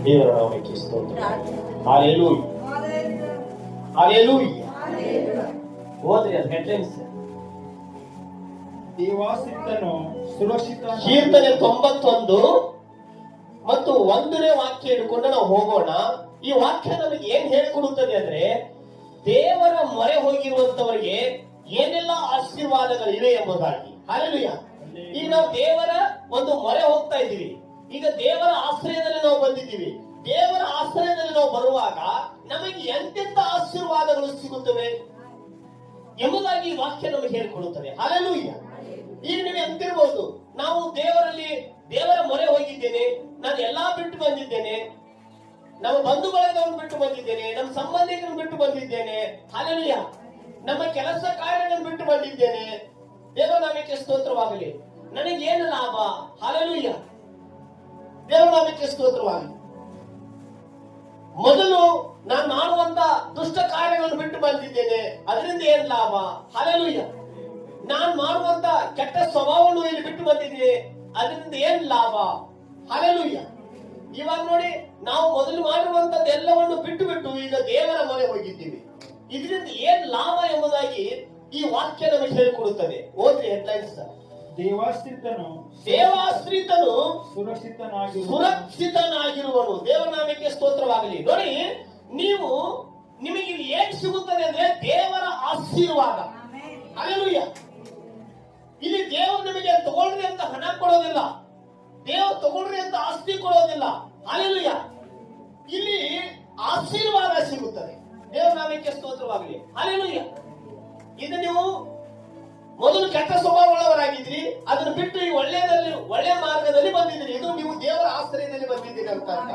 ದೇವರ ನಾಮಕ್ಕೆ ಸ್ತೋತ್ರ. Hallelujah, hallelujah. ಓದ್ರಿ ಅದು ಹೆಡ್ಲೈನ್ಸ್. ದೇವಾಶ್ರಿತನು ಸುರಕ್ಷಿತ. ಕೀರ್ತನೆ 91 ಮತ್ತು 1ನೇ ವಾಕ್ಯ ಹಿಡ್ಕೊಂಡು ನಾವು ಹೋಗೋಣ. ಈ ವಾಕ್ಯ ನಮಗೆ ಏನ್ ಹೇಳಿಕೊಡುತ್ತದೆ ಅಂದ್ರೆ, ದೇವರ ಮೊರೆ ಹೋಗಿರುವಂತವರಿಗೆ ಏನೆಲ್ಲ ಆಶೀರ್ವಾದಗಳಿವೆ ಎಂಬುದಾಗಿ. ಹಲ್ಲೆಲೂಯಾ. ಈಗ ನಾವು ದೇವರ ಒಂದು ಮೊರೆ ಹೋಗ್ತಾ ಇದ್ದೀವಿ. ಈಗ ದೇವರ ಆಶ್ರಯದಲ್ಲಿ ನಾವು ಬಂದಿದ್ದೀವಿ. ದೇವರ ಆಶ್ರಯದಲ್ಲಿ ನಾವು ಬರುವಾಗ ನಮಗೆ ಎಂತೆಂತ ಆಶೀರ್ವಾದಗಳು ಸಿಗುತ್ತವೆ ಎಂಬುದಾಗಿ ಈ ವಾಕ್ಯ ನಮಗೆ ಹೇಳಿಕೊಡುತ್ತದೆ. ಹಲ್ಲೆಲೂಯಾ. ಈಗ ನೀವು ಅಂತಿರ್ಬೋದು, ನಾವು ದೇವರ ಮೊರೆ ಹೋಗಿದ್ದೇನೆ, ನಾನು ಎಲ್ಲಾ ಬಿಟ್ಟು ಬಂದಿದ್ದೇನೆ, ನಮ್ಮ ಬಂಧು ಬಳಗವನ್ನು ಬಿಟ್ಟು ಬಂದಿದ್ದೇನೆ, ನಮ್ಮ ಸಂಬಂಧಿಕರನ್ನು ಬಿಟ್ಟು ಬಂದಿದ್ದೇನೆ, ಹಲ್ಲೆಲೂಯಾ, ನಮ್ಮ ಕೆಲಸ ಕಾರ್ಯಗಳನ್ನು ಬಿಟ್ಟು ಬಂದಿದ್ದೇನೆ, ದೇವರ ನಾಮಕ್ಕೆ ಸ್ತೋತ್ರವಾಗಲಿ, ನನಗೇನು ಲಾಭ? ಹಲ್ಲೆಲೂಯಾ, ದೇವರ ನಾಮಕ್ಕೆ ಸ್ತೋತ್ರವಾಗಲಿ. ಮೊದಲು ನಾನು ಮಾಡುವಂತ ದುಷ್ಟ ಕಾರ್ಯಗಳನ್ನು ಬಿಟ್ಟು ಬಂದಿದ್ದೇನೆ, ಅದರಿಂದ ಏನ್ ಲಾಭ? ಹಲ್ಲೆಲೂಯಾ. ನಾನು ಮಾಡುವಂತ ಕೆಟ್ಟ ಸ್ವಭಾವವನ್ನು ಇಲ್ಲಿ ಬಿಟ್ಟು ಬಂದಿದ್ದೇನೆ, ಅದರಿಂದ ಏನ್ ಲಾಭ? ಹಲ್ಲೆಲೂಯಾ. ಇವಾಗ ನೋಡಿ, ನಾವು ಮೊದಲು ಮಾಡಿರುವಂತದ್ದು ಎಲ್ಲವನ್ನು ಬಿಟ್ಟು ಈಗ ದೇವರ ಮೊರೆ ಹೋಗಿದ್ದೀವಿ. ಇದರಿಂದ ಏನ್ ಲಾಭ ಎಂಬುದಾಗಿ ಈ ವಾಕ್ಯ ನಮಗೆ ಹೇಳಿಕೊಡುತ್ತದೆ. ಓದ್ರಿ ಹೆಡ್ಲೈನ್ಸ್. ದೇವಾಶ್ರಿತನು ಸುರಕ್ಷಿತನಾಗಿರುವನು. ದೇವರ ನಾಮಕ್ಕೆ ಸ್ತೋತ್ರವಾಗಲಿ. ನೋಡಿ, ನಿಮಗೆ ಏನ್ ಸಿಗುತ್ತದೆ ಅಂದ್ರೆ ದೇವರ ಆಶೀರ್ವಾದ. ಹಲ್ಲೆಲೂಯಾ. ಇಲ್ಲಿ ದೇವರು ನಿಮಗೆ ತಗೊಳ್ರಿ ಅಂತ ಹಣ ಕೊಡೋದಿಲ್ಲ, ದೇವರು ತಗೊಳ್ರಿ ಅಂತ ಆಸ್ತಿ ಕೊಡೋದಿಲ್ಲ. ಹಲ್ಲೆಲೂಯಾ. ಇಲ್ಲಿ ಆಶೀರ್ವಾದ ಸಿಗುತ್ತದೆ. ದೇವರ ನಾಮಕ್ಕೆ ಸ್ತೋತ್ರವಾಗಲಿ. ಹಲ್ಲೆಲೂಯಾ. ಇದು ನೀವು ಮೊದಲು ಕೆಟ್ಟ ಸ್ವಭಾವಗಳವರಾಗಿದ್ರಿ, ಅದನ್ನು ಬಿಟ್ಟು ಈ ಒಳ್ಳೆ ಮಾರ್ಗದಲ್ಲಿ ಬಂದಿದ್ದೀರಿ. ಇದು ನೀವು ದೇವರ ಆಶ್ರಯದಲ್ಲಿ ಬಂದಿದ್ದೀರಿ ಅಂತ ಅರ್ಥ.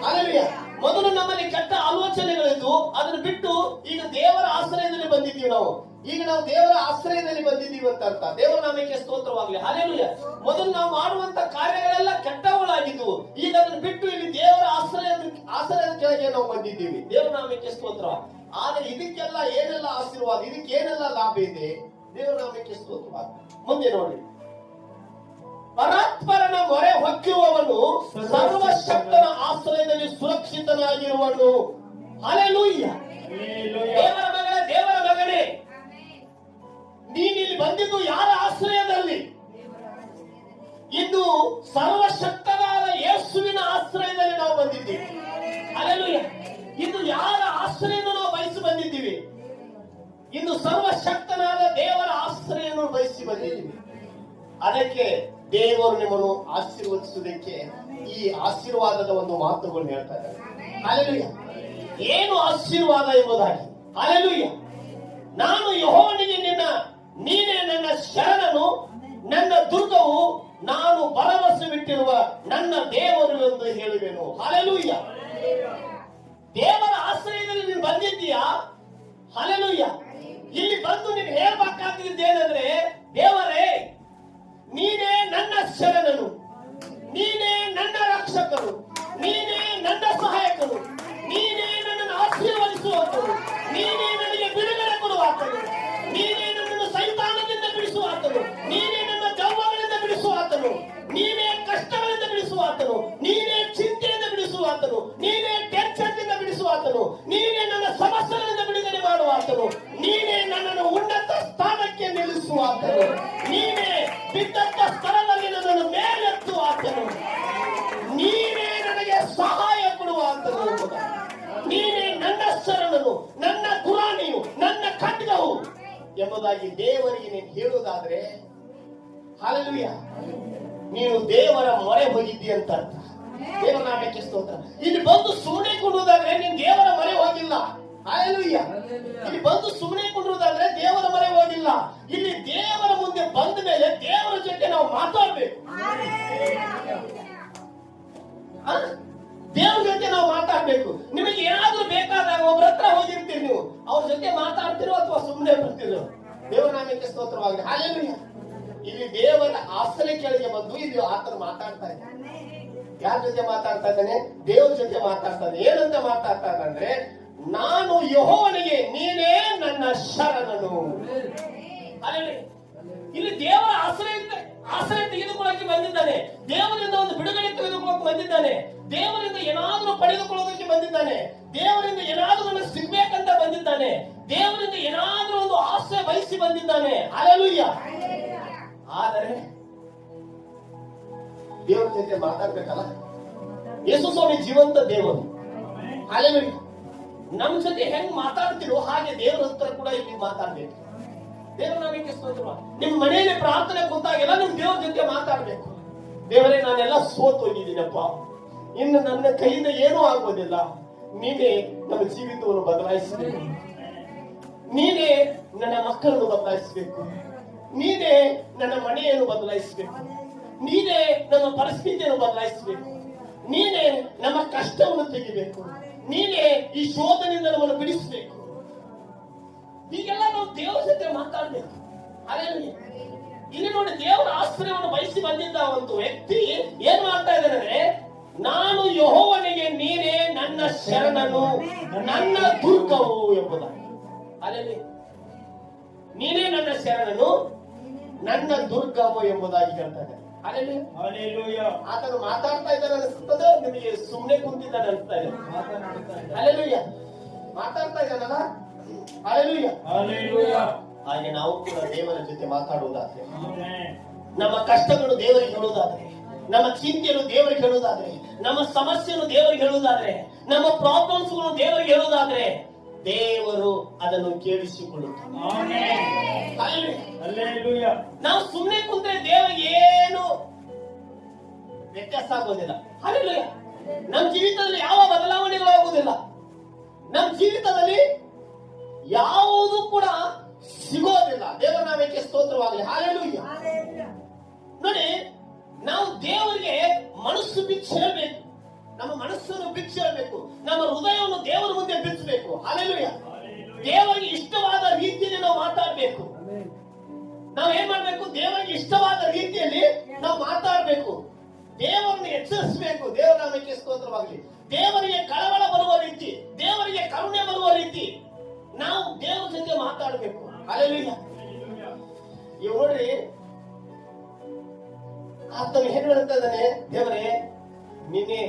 ಹಲ್ಲೆಲೂಯಾ. ಮೊದಲು ನಮ್ಮಲ್ಲಿ ಕೆಟ್ಟ ಆಲೋಚನೆಗಳಿದ್ದು ಅದನ್ನು ಬಿಟ್ಟು ಈಗ ದೇವರ ಆಶ್ರಯದಲ್ಲಿ ಬಂದಿದ್ದೀವಿ ನಾವು. ಈಗ ನಾವು ದೇವರ ಆಶ್ರಯದಲ್ಲಿ ಬಂದಿದ್ದೀವಿ ಅಂತ ಅರ್ಥ. ದೇವರ ನಾಮಕ್ಕೆ ಸ್ತೋತ್ರವಾಗಲಿ. ಹಲ್ಲೆಲೂಯಾ. ಮೊದಲು ನಾವು ಮಾಡುವಂತ ಕಾರ್ಯಗಳೆಲ್ಲ ಕೆಟ್ಟವುಗಳಾಗಿದ್ದು, ಈಗ ಅದನ್ನು ಬಿಟ್ಟು ಇಲ್ಲಿ ದೇವರ ಆಶ್ರಯದ ಕೆಳಗೆ ನಾವು ಬಂದಿದ್ದೀವಿ. ದೇವರ ನಾಮಕ್ಕೆ ಸ್ತೋತ್ರ. ಆದ್ರೆ ಇದಕ್ಕೆಲ್ಲ ಏನೆಲ್ಲ ಆಶೀರ್ವಾದ, ಇದಕ್ಕೆ ಏನೆಲ್ಲ ಲಾಭ ಇದೆ? ದೇವರ ನಾಮಕ್ಕೆ ಸ್ತೋತ್ರವಾದ. ಮುಂದೆ ನೋಡಿ, ಪರಾತ್ಪರನ ಮೊರೆ ಹೊಕ್ಕಿರುವವನು ಸರ್ವಶಕ್ತನ ಆಶ್ರಯದಲ್ಲಿ ಸುರಕ್ಷಿತನಾಗಿರುವನು. ಹಲ್ಲೆಲೂಯಾ. ದೇವರ ಮಗನೇ, ನೀನಿಲ್ಲಿ ಬಂದಿದ್ದು ಯಾರ ಆಶ್ರಯದಲ್ಲಿ? ಇಂದು ಸರ್ವಶಕ್ತನಾದ ಯೇಸುವಿನ ಆಶ್ರಯದಲ್ಲಿ ನಾವು ಬಂದಿದ್ದೀವಿ. ಹಲ್ಲೆಲೂಯಾ. ಇಂದು ಯಾರ ಆಶ್ರಯವನ್ನು ನಾವು ಬಯಸಿ ಬಂದಿದ್ದೀವಿ? ಇಂದು ಸರ್ವಶಕ್ತನಾದ ದೇವರ ಆಶ್ರಯವನ್ನು ಬಯಸಿ ಬಂದಿದ್ದೀವಿ. ಅದಕ್ಕೆ ದೇವರು ನಿಮ್ಮನ್ನು ಆಶೀರ್ವದಿಸುವುದಕ್ಕೆ ಈ ಆಶೀರ್ವಾದದ ಒಂದು ಮಾತುಗಳನ್ನು ಹೇಳ್ತಾ ಇದ್ದಾರೆ. ಹಲ್ಲೆಲೂಯಾ. ಏನು ಆಶೀರ್ವಾದ ಎಂಬುದಾಗಿ? ಹಲ್ಲೆಲೂಯಾ. ನಾನು ಯೆಹೋವನಿಗೆ ನೀನೇ ನನ್ನ ಶರಣನು, ನನ್ನ ದುರ್ಗವು, ನಾನು ಭರವಸೆ ಬಿಟ್ಟಿರುವ ನನ್ನ ದೇವರು ಎಂದು ಹೇಳುವೆನು. ಹಲ್ಲೆಲೂಯಾ. ದೇವರ ಆಶ್ರಯದಲ್ಲಿ ನೀನು ಬಂದಿದ್ದೀಯಾ? ಹಲ್ಲೆಲೂಯಾ. ಇಲ್ಲಿ ಬಂದು ನೀನು ಹೇಳ್ಬೇಕಾಗಿದ್ದೇನೆಂದ್ರೆ, ದೇವರೇ, ನೀನೇ ನನ್ನ ಶರಣನು, ನೀನೇ ನನ್ನ ರಕ್ಷಕನು, ನೀನೇ ನನ್ನ ಸಹಾಯಕನು, ನೀನೇ ನನ್ನನ್ನು ಆಶೀರ್ವದಿಸುವಂತನು, ನೀನೇ ನನಗೆ ಬಿಡುಗಡೆ ಕೊಡುವಾತನು, ನೀನೇ ನನ್ನನ್ನು ಸೈತಾನದಿಂದ ಬಿಡಿಸುವಾತನು, ನೀನೇ ನನ್ನ ದೆವ್ವಗಳಿಂದ ಬಿಡಿಸುವಾತನು, ನೀನೇ ಕಷ್ಟಗಳಿಂದ ಬಿಡಿಸುವಾತನು, ನೀನೇ ಚಿಂತೆಯಿಂದ ಬಿಡಿಸುವಾತನು, ನೀನೇ ಟೆನ್ಷನ್ನಿಂದ ಬಿಡಿಸುವಾತನು, ನೀನೇ ನನ್ನ ಸಮಸ್ಯೆಗಳಿಂದ ಬಿಡುಗಡೆ ಮಾಡುವಾತನು, ನೀನೇ ನನ್ನನ್ನು ಉನ್ನತ ಸ್ಥಾನಕ್ಕೆ ನಿಲ್ಲಿಸುವಾತನು, ನೀನೇ ಬಿದ್ದಂತ ಸ್ಥಳದಲ್ಲಿ ನನ್ನನ್ನು ಮೇಲೆತ್ತುವಾತನು, ನೀನೇ ನನಗೆ ಸಹಾಯ ಕೊಡುವಾತನು, ನೀನೇ ನನ್ನ ಶರಣನು, ನನ್ನ ಗುರಾಣಿಯು, ನನ್ನ ಖಡ್ಗವು ಎಂಬುದಾಗಿ ದೇವರಿಗೆ ನೀನು ಹೇಳುವುದಾದ್ರೆ, ಹಲ್ಲೆಲೂಯಾ, ನೀನು ದೇವರ ಮೊರೆ ಹೋಗಿದ್ದಿ ಅಂತ ಅರ್ಥ. ದೇವರ ನಾಮಕ್ಕೆ ಸ್ತೋತ್ರ. ಇಲ್ಲಿ ಬಂದು ಸುಮ್ಮನೆ ಕೊಡುವುದಾದ್ರೆ ನೀನು ದೇವರ ಮೊರೆ ಹೋಗಿಲ್ಲ. ಹಲ್ಲೆಲೂಯಾ. ಇಲ್ಲಿ ಬಂದು ಸುಮ್ಮನೆ ಕೊಡುವುದಾದ್ರೆ ದೇವರ ಮೊರೆ ಹೋಗಿಲ್ಲ. ಇಲ್ಲಿ ದೇವರ ಮುಂದೆ ಬಂದ ಮೇಲೆ ದೇವರ ಜೊತೆ ನಾವು ಮಾತಾಡ್ಬೇಕು. ದೇವರ ಜೊತೆ ನಾವು ಮಾತಾಡ್ಬೇಕು. ನಿಮಗೆ ಏನಾದ್ರೂ ಬೇಕಾದಾಗ ಒಬ್ಬರ ಹತ್ರ ಹೋಗಿರ್ತೀರಿ, ನೀವು ಅವ್ರ ಜೊತೆ ಮಾತಾಡ್ತಿರೋ ಅಥವಾ ಸುಮ್ಮನೆ ಬರ್ತಿರೋ? ದೇವರ ನಾಮಕ್ಕೆ ಸ್ತೋತ್ರವಾಗಲಿ. ಹಲ್ಲೆಲೂಯಾ. ಇಲ್ಲಿ ದೇವರ ಆಶ್ರಯ ಕೆಳಗೆ ಬಂದು ಇಲ್ಲಿ ಆತನ ಮಾತಾಡ್ತಾ ಇದ್ದಾನೆ. ಯಾರ ಜೊತೆ ಮಾತಾಡ್ತಾ ಇದ್ದಾನೆ? ದೇವರ ಜೊತೆ ಮಾತಾಡ್ತಾ ಇದ್ದಾನೆ. ಏನಂತ ಮಾತಾಡ್ತಾ ಇದ್ದಾನೆ? ನಾನು ಯೆಹೋವನಿಗೆ ನೀನೇ ನನ್ನ ಶರಣನು. ಇಲ್ಲಿ ದೇವರ ಆಶ್ರಯ ತೆಗೆದುಕೊಳ್ಳಕ್ಕೆ ಬಂದಿದ್ದಾನೆ. ದೇವರಿಂದ ಒಂದು ಬಿಡುಗಡೆ ತೆಗೆದುಕೊಳ್ಳಕ್ಕೆ ಬಂದಿದ್ದಾನೆ. ದೇವರಿಂದ ಏನಾದರೂ ಪಡೆದುಕೊಳ್ಳೋದಕ್ಕೆ ಬಂದಿದ್ದಾನೆ. ದೇವರಿಂದ ಏನಾದರೂ ಸಿಗ್ಬೇಕಂತ ಬಂದಿದ್ದಾನೆ. ದೇವರಿಂದ ಏನಾದರೂ ಒಂದು ಆಶ್ರಯ ಬಯಸಿ ಬಂದಿದ್ದಾನೆ. ಹಲ್ಲೆಲೂಯಾ. ಆದರೆ ದೇವರ ಜೊತೆ ಮಾತಾಡ್ಬೇಕಲ್ಲ. ಯೇಸು ಸ್ವಾಮಿ ಜೀವಂತ ದೇವರು. ಹಲ್ಲೆಲೂಯಾ. ನಮ್ ಜೊತೆ ಹೆಂಗ್ ಮಾತಾಡ್ತಿರೋ ಹಾಗೆ ದೇವರ ಹತ್ರ ಕೂಡ ಇಲ್ಲಿ ಮಾತಾಡ್ಬೇಕು. ದೇವರ ನಾಮಕ್ಕೆ ಸ್ತೋತ್ರ. ನಿಮ್ ಮನೆಯಲ್ಲಿ ಪ್ರಾರ್ಥನೆ ಕೂತಾಗೆಲ್ಲ ನಿಮ್ ದೇವರ ಜೊತೆ ಮಾತಾಡ್ಬೇಕು. ದೇವರೇ, ನಾನೆಲ್ಲ ಸೋತ್ ಹೋಗಿದ್ದೀನಪ್ಪ, ಇನ್ನು ನನ್ನ ಕೈಯಿಂದ ಏನೂ ಆಗೋದಿಲ್ಲ. ನೀನೇ ನಮ್ಮ ಜೀವಿತವನ್ನು ಬದಲಾಯಿಸಬೇಕು. ನೀನೇ ನನ್ನ ಮಕ್ಕಳನ್ನು ಬದಲಾಯಿಸಬೇಕು. ನೀನೇ ನನ್ನ ಮನೆಯನ್ನು ಬದಲಾಯಿಸಬೇಕು. ನೀನೇ ನಮ್ಮ ಪರಿಸ್ಥಿತಿಯನ್ನು ಬದಲಾಯಿಸಬೇಕು. ನೀನೇ ನಮ್ಮ ಕಷ್ಟವನ್ನು ತೆಗಿಬೇಕು. ನೀನೇ ಈ ಶೋಧನೆಯಿಂದ ನಮ್ಮನ್ನು ಬಿಡಿಸಬೇಕು. ಹೀಗೆಲ್ಲ ನಾವು ದೇವರ ಜೊತೆ ಮಾತಾಡ್ಬೇಕು. ಹಲ್ಲೆಲೂಯಾ. ಇಲ್ಲಿ ನೋಡಿ, ದೇವರ ಆಶ್ರಯವನ್ನು ಬಯಸಿ ಬಂದಿದ್ದ ಒಂದು ವ್ಯಕ್ತಿ ಏನ್ ಮಾಡ್ತಾ ಇದ್ದಾನೆ? ನಾನು ಯೆಹೋವನಿಗೆ ನೀನೇ ನನ್ನ ಶರಣನು, ನನ್ನ ದುರ್ಗವು ಎಂಬುದಾಗಿ. ಹಲ್ಲೆಲೂಯಾ. ನೀನೇ ನನ್ನ ಶರಣನು, ನನ್ನ ದುರ್ಗವು ಎಂಬುದಾಗಿ ಹೇಳ್ತಾ ಇದ್ದಾನೆ. ಹಲ್ಲೆಲೂಯಾ. ಆತನು ಮಾತಾಡ್ತಾ ಇದ್ದಾನೆ ಅನಿಸ್ತದೆ, ನಿಮಗೆ ಸುಮ್ಮನೆ ಕುಂತಿದ್ದಾನೆ ಅನಿಸ್ತಾ ಇದೆ. ಹಲ್ಲೆಲೂಯಾ. ಮಾತಾಡ್ತಾ ಇದ್ದಾನಲ್ಲ. ಹಲ್ಲೆಲೂಯಾ. ಹಾಗೆ ನಾವು ಕೂಡ ದೇವರ ಜೊತೆ ಮಾತಾಡುವುದಾದ್ರೆ, ನಮ್ಮ ಕಷ್ಟಗಳು ದೇವರಿಗೆ ಹೇಳುವುದಾದ್ರೆ, ನಮ್ಮ ಚಿಂತೆಯನ್ನು ದೇವರಿಗೆ ಹೇಳುವುದಾದ್ರೆ, ನಮ್ಮ ಸಮಸ್ಯೆಯನ್ನು ದೇವರಿಗೆ ಹೇಳುವುದಾದ್ರೆ, ನಮ್ಮ ಪ್ರಾಬ್ಲಮ್ಸ್ಗಳು ದೇವರಿಗೆ ಹೇಳುವುದಾದ್ರೆ, ದೇವರು ಅದನ್ನು ಕೇಳಿಸಿಕೊಳ್ಳುತ್ತಾರೆ. ನಾವು ಸುಮ್ಮನೆ ಕುಂತ್ರೆ ದೇವರಿಗೆ ಏನು ವ್ಯತ್ಯಾಸ ಆಗೋದಿಲ್ಲ. ಹಲ್ಲೆಲೂಯಾ. ನಮ್ಮ ಜೀವಿತದಲ್ಲಿ ಯಾವ ಬದಲಾವಣೆಗಳು ಆಗುವುದಿಲ್ಲ. ನಮ್ಮ ಜೀವಿತದಲ್ಲಿ ಯಾವುದು ಕೂಡ ಸಿಗೋದಿಲ್ಲ. ದೇವರ ನಾಮಕ್ಕೆ ಸ್ತೋತ್ರವಾಗಲಿ. ಹಲ್ಲೆಲೂಯಾ. ನೋಡಿ, ನಾವು ದೇವರಿಗೆ ಮನಸ್ಸು ಬಿಚ್ಚಿ ಹೇಳಬೇಕು. ನಮ್ಮ ಮನಸ್ಸನ್ನು ಬಿಚ್ಚಿ ಹೇಳಬೇಕು. ನಮ್ಮ ಹೃದಯವನ್ನು ದೇವರ ಮುಂದೆ ಬಿಚ್ಚಬೇಕು. ಹಲ್ಲೆಲೂಯಾ. ದೇವರಿಗೆ ಇಷ್ಟವಾದ ರೀತಿಯಲ್ಲಿ ನಾವು ಮಾತಾಡಬೇಕು. ನಾವು ಏನ್ ಮಾಡ್ಬೇಕು? ದೇವರಿಗೆ ಇಷ್ಟವಾದ ರೀತಿಯಲ್ಲಿ ನಾವು ಮಾತಾಡಬೇಕು. ದೇವರನ್ನು ಎಚ್ಚರಿಸಬೇಕು. ದೇವರ ನಾಮಕ್ಕೆ ಸ್ತೋತ್ರವಾಗಲಿ. ದೇವರಿಗೆ ಕಳವಳ ಬರುವ ರೀತಿ, ದೇವರಿಗೆ ಕರುಣೆ ಬರುವ ರೀತಿ ನಾವು ದೇವರ ಜೊತೆ ಮಾತಾಡಬೇಕು. ಹಲ್ಲೆಲೂಯಾ. ಇವ್ ನೋಡ್ರಿ, ಆತನು ಏನ್ ಹೇಳ್ತಾ ಇದ್ದಾನೆ? ದೇವರೇ, ನೀನೇ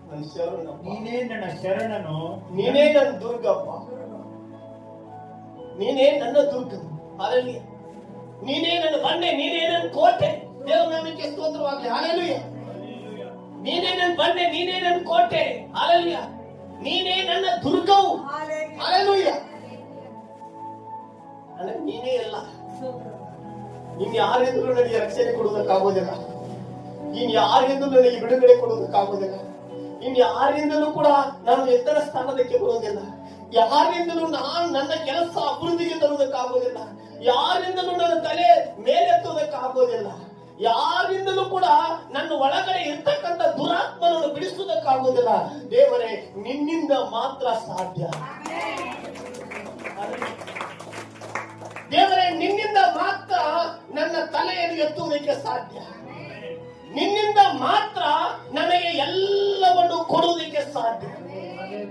ನನ್ನ ಶರಣು, ನೀನೇ ನನ್ನ ಶರಣನು, ನೀನೇ ನನ್ನ ದುರ್ಗಪ್ಪ, ನೀನೇ ನನ್ನ ದುರ್ಗ. ಹಲ್ಲೆಲೂಯಾ. ನೀನೇ ನನ್ನ ಬಂಡೆ, ನೀನೇ ನನ್ನ ಕೋಟೆ. ದೇವರ ನಾಮಕ್ಕೆ ಸ್ತೋತ್ರವಾಗಲಿ. ಹಲ್ಲೆಲೂಯಾ. ನೀನೇ ನನ್ನ ಬಂಡೆ, ನೀನೇ ನನ್ನ ಕೋಟೆ. ಹಲ್ಲೆಲೂಯಾ. ನೀನೇ ನನ್ನ ದುರ್ಗವು. ಹಲ್ಲೆಲೂಯಾ. ಅಂದ್ರೆ ನೀನೇ ಎಲ್ಲ. ಇನ್ ಯಾರಿಂದಲೂ ನನಗೆ ರಕ್ಷಣೆ ಕೊಡುವುದಕ್ಕಾಗೋದಿಲ್ಲ. ಇನ್ ಯಾರಿಂದಲೂ ನನಗೆ ಬಿಡುಗಡೆ ಕೊಡುವುದಕ್ಕಾಗೋದಿಲ್ಲ. ಇನ್ ಯಾರಿಂದಲೂ ಕೂಡ ನಾನು ಎತ್ತರ ಸ್ಥಾನದಕ್ಕೆ ಬರುವುದಿಲ್ಲ. ಯಾರಿಂದಲೂ ನಾನು ನನ್ನ ಕೆಲಸ ಅಭಿವೃದ್ಧಿಗೆ ತರುವುದಕ್ಕಾಗೋದಿಲ್ಲ. ಯಾರಿಂದಲೂ ನನ್ನ ತಲೆ ಮೇಲೆತ್ತುವುದಕ್ಕಾಗೋದಿಲ್ಲ. ಯಾರಿಂದಲೂ ಕೂಡ ನನ್ನ ಒಳಗಡೆ ಇರ್ತಕ್ಕಂಥ ದುರಾತ್ಮನನ್ನು ಬಿಡಿಸುವುದಕ್ಕಾಗೋದಿಲ್ಲ. ದೇವರೇ, ನಿನ್ನಿಂದ ಮಾತ್ರ ಸಾಧ್ಯ. ದೇವರೇ, ನಿನ್ನಿಂದ ಮಾತ್ರ ನನ್ನ ತಲೆಯನ್ನು ಎತ್ತುವುದಕ್ಕೆ ಸಾಧ್ಯ. ನಿನ್ನಿಂದ ಮಾತ್ರ ನನಗೆ ಎಲ್ಲವನ್ನು ಕೊಡುವುದಕ್ಕೆ ಸಾಧ್ಯ.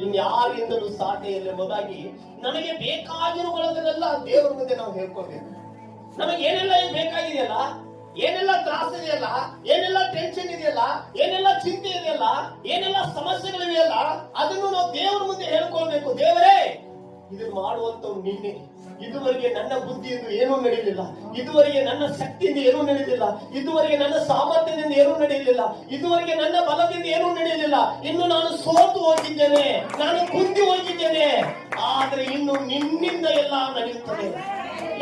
ಇನ್ಯಾರಿಂದಲೂ ಸಾಧ್ಯ ಇಲ್ಲ ಎಂಬುದಾಗಿ ನಮಗೆ ಬೇಕಾಗಿರುವುದನ್ನೆಲ್ಲ ದೇವರ ಮುಂದೆ ನಾವು ಹೇಳ್ಕೊಳ್ಬೇಕು. ನಮಗೆ ಏನೆಲ್ಲ ಬೇಕಾಗಿದೆಯಲ್ಲ, ಏನೆಲ್ಲ ತ್ರಾಸ ಇದೆಯಲ್ಲ, ಏನೆಲ್ಲ ಟೆನ್ಷನ್ ಇದೆಯಲ್ಲ, ಏನೆಲ್ಲ ಚಿಂತೆ ಇದೆಯಲ್ಲ, ಏನೆಲ್ಲ ಸಮಸ್ಯೆಗಳಿವೆಯಲ್ಲ, ಅದನ್ನು ನಾವು ದೇವರ ಮುಂದೆ ಹೇಳ್ಕೊಳ್ಬೇಕು. ದೇವರೇ, ಇದನ್ನು ಮಾಡುವಂತವ್ರು ನೀನೇ. ಇದುವರೆಗೆ ನನ್ನ ಬುದ್ಧಿಯಿಂದ ಏನೂ ನಡೆಯಲಿಲ್ಲ. ಇದುವರೆಗೆ ನನ್ನ ಶಕ್ತಿಯಿಂದ ಏನೂ ನಡೆಯಲಿಲ್ಲ. ಇದುವರೆಗೆ ನನ್ನ ಸಾಮರ್ಥ್ಯದಿಂದ ಏನೂ ನಡೆಯಲಿಲ್ಲ. ಇದುವರೆಗೆ ನನ್ನ ಬಲದಿಂದ ಏನೂ ನಡೆಯಲಿಲ್ಲ. ಇನ್ನು ನಾನು ಸೋತು ಹೋಗಿದ್ದೇನೆ, ನಾನು ಕುಂದಿ ಹೋಗಿದ್ದೇನೆ. ಆದ್ರೆ ಇನ್ನು ನಿನ್ನಿಂದ ಎಲ್ಲ ನಡೆಯುತ್ತದೆ.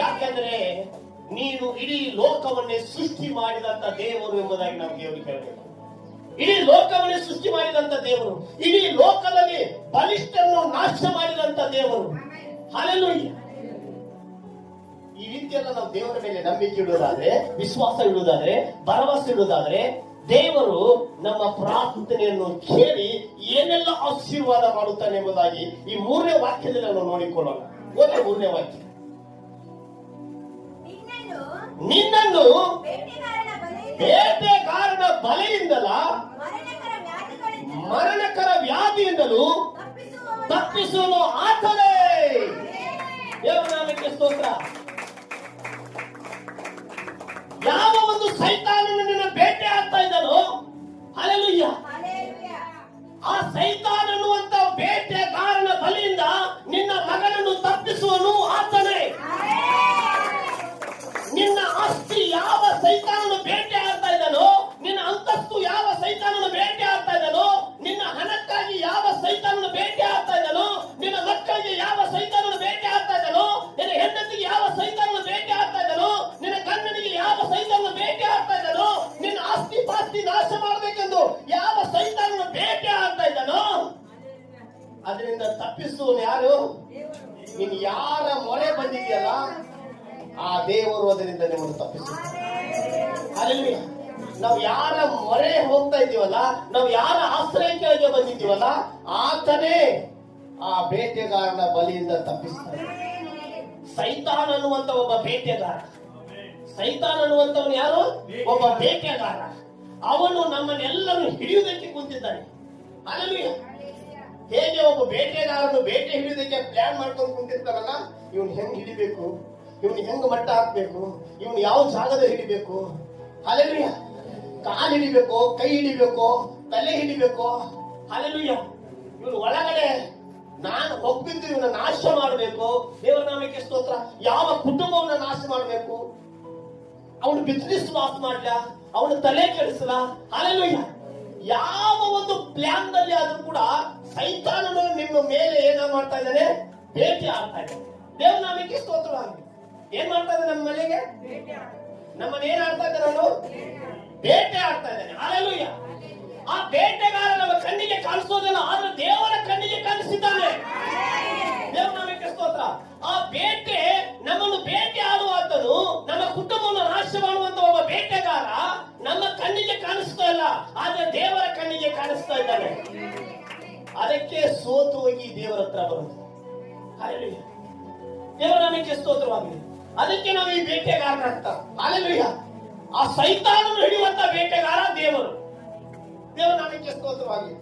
ಯಾಕೆಂದ್ರೆ ನೀನು ಇಡೀ ಲೋಕವನ್ನೇ ಸೃಷ್ಟಿ ಮಾಡಿದಂತ ದೇವರು ಎಂಬುದಾಗಿ ನಾವು ದೇವರಿಗೆ ಹೇಳಬೇಕು. ಇಡೀ ಲೋಕವನ್ನೇ ಸೃಷ್ಟಿ ಮಾಡಿದಂತ ದೇವರು, ಇಡೀ ಲೋಕದಲ್ಲಿ ಬಲಿಷ್ಠರನ್ನು ನಾಶ ಮಾಡಿದಂತ ದೇವರು. ಹಲ್ಲೆಲೂಯಾ. ಈ ರೀತಿಯೆಲ್ಲ ನಾವು ದೇವರ ಮೇಲೆ ನಂಬಿಕೆ ಇಡುವುದಾದ್ರೆ, ವಿಶ್ವಾಸ ಇಡುವುದಾದ್ರೆ, ಭರವಸೆ ಇಡುವುದಾದ್ರೆ, ದೇವರು ನಮ್ಮ ಪ್ರಾರ್ಥನೆಯನ್ನು ಕೇಳಿ ಏನೆಲ್ಲ ಆಶೀರ್ವಾದ ಮಾಡುತ್ತಾನೆ ಎಂಬುದಾಗಿ ಈ 3ನೇ ವಾಕ್ಯದಲ್ಲಿ ನಾವು ನೋಡಿಕೊಳ್ಳೋಣ. ಓದಿ 3ನೇ ವಾಕ್ಯ. ನಿನ್ನನ್ನು ಬೇಟೆಗಾರನ ಬಲೆಯಿಂದಲ ಮರಣಕರ ವ್ಯಾಧಿಯಿಂದಲೂ ತಪ್ಪಿಸುವನು ಆತನೇ. ದೇವರ ನಾಮಕ್ಕೆ ಸ್ತೋತ್ರ. ಯಾವ ಒಂದು ಸೈತಾನ ಆ ಸೈತಾನ್ ಅನ್ನುವಂತ ಬೇಟೆಗಾರನ ಬಲಿಯಿಂದ ನಿನ್ನ ಮಗನನ್ನು ತಪ್ಪಿಸುವನು ಆತನೇ. ನಿನ್ನ ಆಸ್ತಿ ಯಾವ ಸೈತಾನನು ಬೇಟೆ ಆಡ್ತಾ ಇದ್ದಾನೋ, ನಿನ್ನ ಅಂತಸ್ತು ಯಾವ ಸೈತಾನನು ಬೇಟೆ ಆಡ್ತಾ ಇದ್ದಾನೋ, ನಿನ್ನ ಹಣಕ್ಕಾಗಿ ಯಾವ ಸೈತಾನನು ಬೇಟೆ ಆಡ್ತಾ ಇದ್ದಾನೋ, ನಿನ್ನ ಮಕ್ಕಳಿಗೆ ಯಾವ ಸೈತಾನನು ಬೇಟೆ ಆಡ್ತಾ ಇದ್ದಾನೋ, ನಿನ್ನ ಹೆಂಡತಿಗೆ ಯಾವ ಸೈತಾನನು ಬೇಟೆ ಆಡ್ತಾ ಇದ್ದಾನೋ, ನಿನ್ನ ಗಂಡನಿಗೆ ಯಾವ ಸೈತಾನನು ಬೇಟೆ ಆಡ್ತಾ ಇದ್ದಾನೋ, ನಿನ್ನ ಆಸ್ತಿ ಪಾಸ್ತಿ ನಾಶ ಮಾಡಬೇಕೆಂದು ಯಾವ ಸೈತಾನನು ಬೇಟೆ ಆಡ್ತಾ ಇದ್ದಾನೋ, ಅದರಿಂದ ತಪ್ಪಿಸುವನು ಯಾರು? ನೀನು ಯಾರ ಮೊರೆ ಬಂದಿದೆಯಲ್ಲ ಆ ದೇವರು ಅದರಿಂದ ನಿಮ್ಮನ್ನು ತಪ್ಪಿಸುತ್ತಾರೆ. ಹಲ್ಲೆಲೂಯಾ. ನಾವು ಯಾರ ಮೊರೆ ಹೋಗ್ತಾ ಇದ್ದೀವಲ್ಲ, ನಾವು ಯಾರ ಆಶ್ರಯ ಕೆಳಗೆ ಬಂದಿದ್ದೀವಲ್ಲ, ಆತನೇ ಆ ಬೇಟೆಗಾರನ ಬಲಿಯಿಂದ ತಪ್ಪಿಸ್ತಾನೆ. ಸೈತಾನ್ ಅನ್ನುವಂತ ಒಬ್ಬ ಬೇಟೆಗಾರ, ಸೈತಾನ್ ಅನ್ನುವಂತವನು ಯಾರು? ಒಬ್ಬ ಬೇಟೆಗಾರ. ಅವನು ನಮ್ಮನ್ನೆಲ್ಲರೂ ಹಿಡಿಯುವುದಕ್ಕೆ ಕುಂತಿದ್ದಾನೆ. ಹಲ್ಲೆಲೂಯಾ. ಹೇಗೆ ಒಬ್ಬ ಬೇಟೆಗಾರನು ಬೇಟೆ ಹಿಡಿಯುವುದಕ್ಕೆ ಪ್ಲಾನ್ ಮಾಡ್ಕೊಂಡು ಕುಂತಿರ್ತಾನಲ್ಲ, ಇವನು ಹೆಂಗ್ ಹಿಡಿಬೇಕು, ಇವನು ಹೆಂಗ್ ಮಟ್ಟ ಹಾಕ್ಬೇಕು, ಇವನು ಯಾವ ಜಾಗದಲ್ಲಿ ಹಿಡಿಬೇಕು, ಹಲ್ಲೆಲೂಯಾ, ಕಾಲು ಹಿಡಿಬೇಕು, ಕೈ ಹಿಡಿಬೇಕು, ತಲೆ ಹಿಡಿಬೇಕು, ಹಲ್ಲೆಲೂಯಾ, ಇವನು ಒಳಗಡೆ ನಾನು ಒಪ್ಪಿದ್ದು ಇವನ ನಾಶ ಮಾಡಬೇಕು. ದೇವರ ನಾಮಕ್ಕೆ ಸ್ತೋತ್ರ. ಯಾವ ಕುಟುಂಬವನ್ನ ನಾಶ ಮಾಡಬೇಕು, ಅವನು ಬಿಸ್ನೆಸ್ ಲಾಸ್ ಮಾಡ್ಲ, ಅವನು ತಲೆ ಕೆಡಿಸಲ, ಹಲ್ಲೆಲೂಯಾ. ಯಾವ ಒಂದು ಪ್ಲಾನ್ ನಲ್ಲಿ ಆದ್ರೂ ಕೂಡ ಸೈತಾನನು ನಿಮ್ಮ ಮೇಲೆ ಏನ ಮಾಡ್ತಾ ಇದ್ದಾನೆ? ಬೇಟೆ ಆಡ್ತಾ ಇದ್ದಾನೆ. ದೇವರ ನಾಮಕ್ಕೆ ಸ್ತೋತ್ರವಾಗಲಿ. ಏನ್ ಮಾಡ್ತಾ ಇದ್ದಾನೆ? ನಮ್ಮ ಮನೆಗೆ ನಮ್ಮನ್ನ ಏನ್ ಆಡ್ತಾ ಇದ್ದಾನೆ? ಅವನು ಬೇಟೆ ಆಡ್ತಾ ಇದ್ದಾನೆ. ಹಲ್ಲೆಲೂಯಾ. ಆ ಬೇಟೆಗಾರ ನಮ್ಮ ಕಣ್ಣಿಗೆ ಕಾಣಿಸೋದಿಲ್ಲ, ಆದ್ರೆ ದೇವರ ಕಣ್ಣಿಗೆ ಕಾಣಿಸಿದ್ದಾನೆ. ದೇವರ ನಾಮಕ್ಕೆ ಸ್ತೋತ್ರ. ಆ ಬೇಟೆ ನಮ್ಮನ್ನು ಬೇಟೆ ಆಡುವಂತನು, ನಮ್ಮ ಕುಟುಂಬವನ್ನು ನಾಶ ಮಾಡುವಂತ ಒಬ್ಬ ಬೇಟೆಗಾರ ನಮ್ಮ ಕಣ್ಣಿಗೆ ಕಾಣಿಸ್ತಾ ಇಲ್ಲ, ಆದ್ರೆ ದೇವರ ಕಣ್ಣಿಗೆ ಕಾಣಿಸ್ತಾ ಇದ್ದಾನೆ. ಅದಕ್ಕೆ ಸೋತು ಹೋಗಿ ದೇವರ ಹತ್ರ ಬರುವುದು. ಹಲ್ಲೆಲೂಯಾ. ದೇವರ ನಾಮಕ್ಕೆ ಸ್ತೋತ್ರವಾಗಲಿ. ಅದಕ್ಕೆ ನಾವು ಈ ಬೇಟೆಗಾರನ ಅಂತ. ಹಲ್ಲೆಲೂಯಾ. ಆ ಸೈತಾನನ್ನು ಹಿಡಿಯುವಂತ ಬೇಟೆಗಾರ ದೇವರು. ದೇವರ ನಾಮಕ್ಕೆ ಸ್ತೋತ್ರವಾಗಲಿ.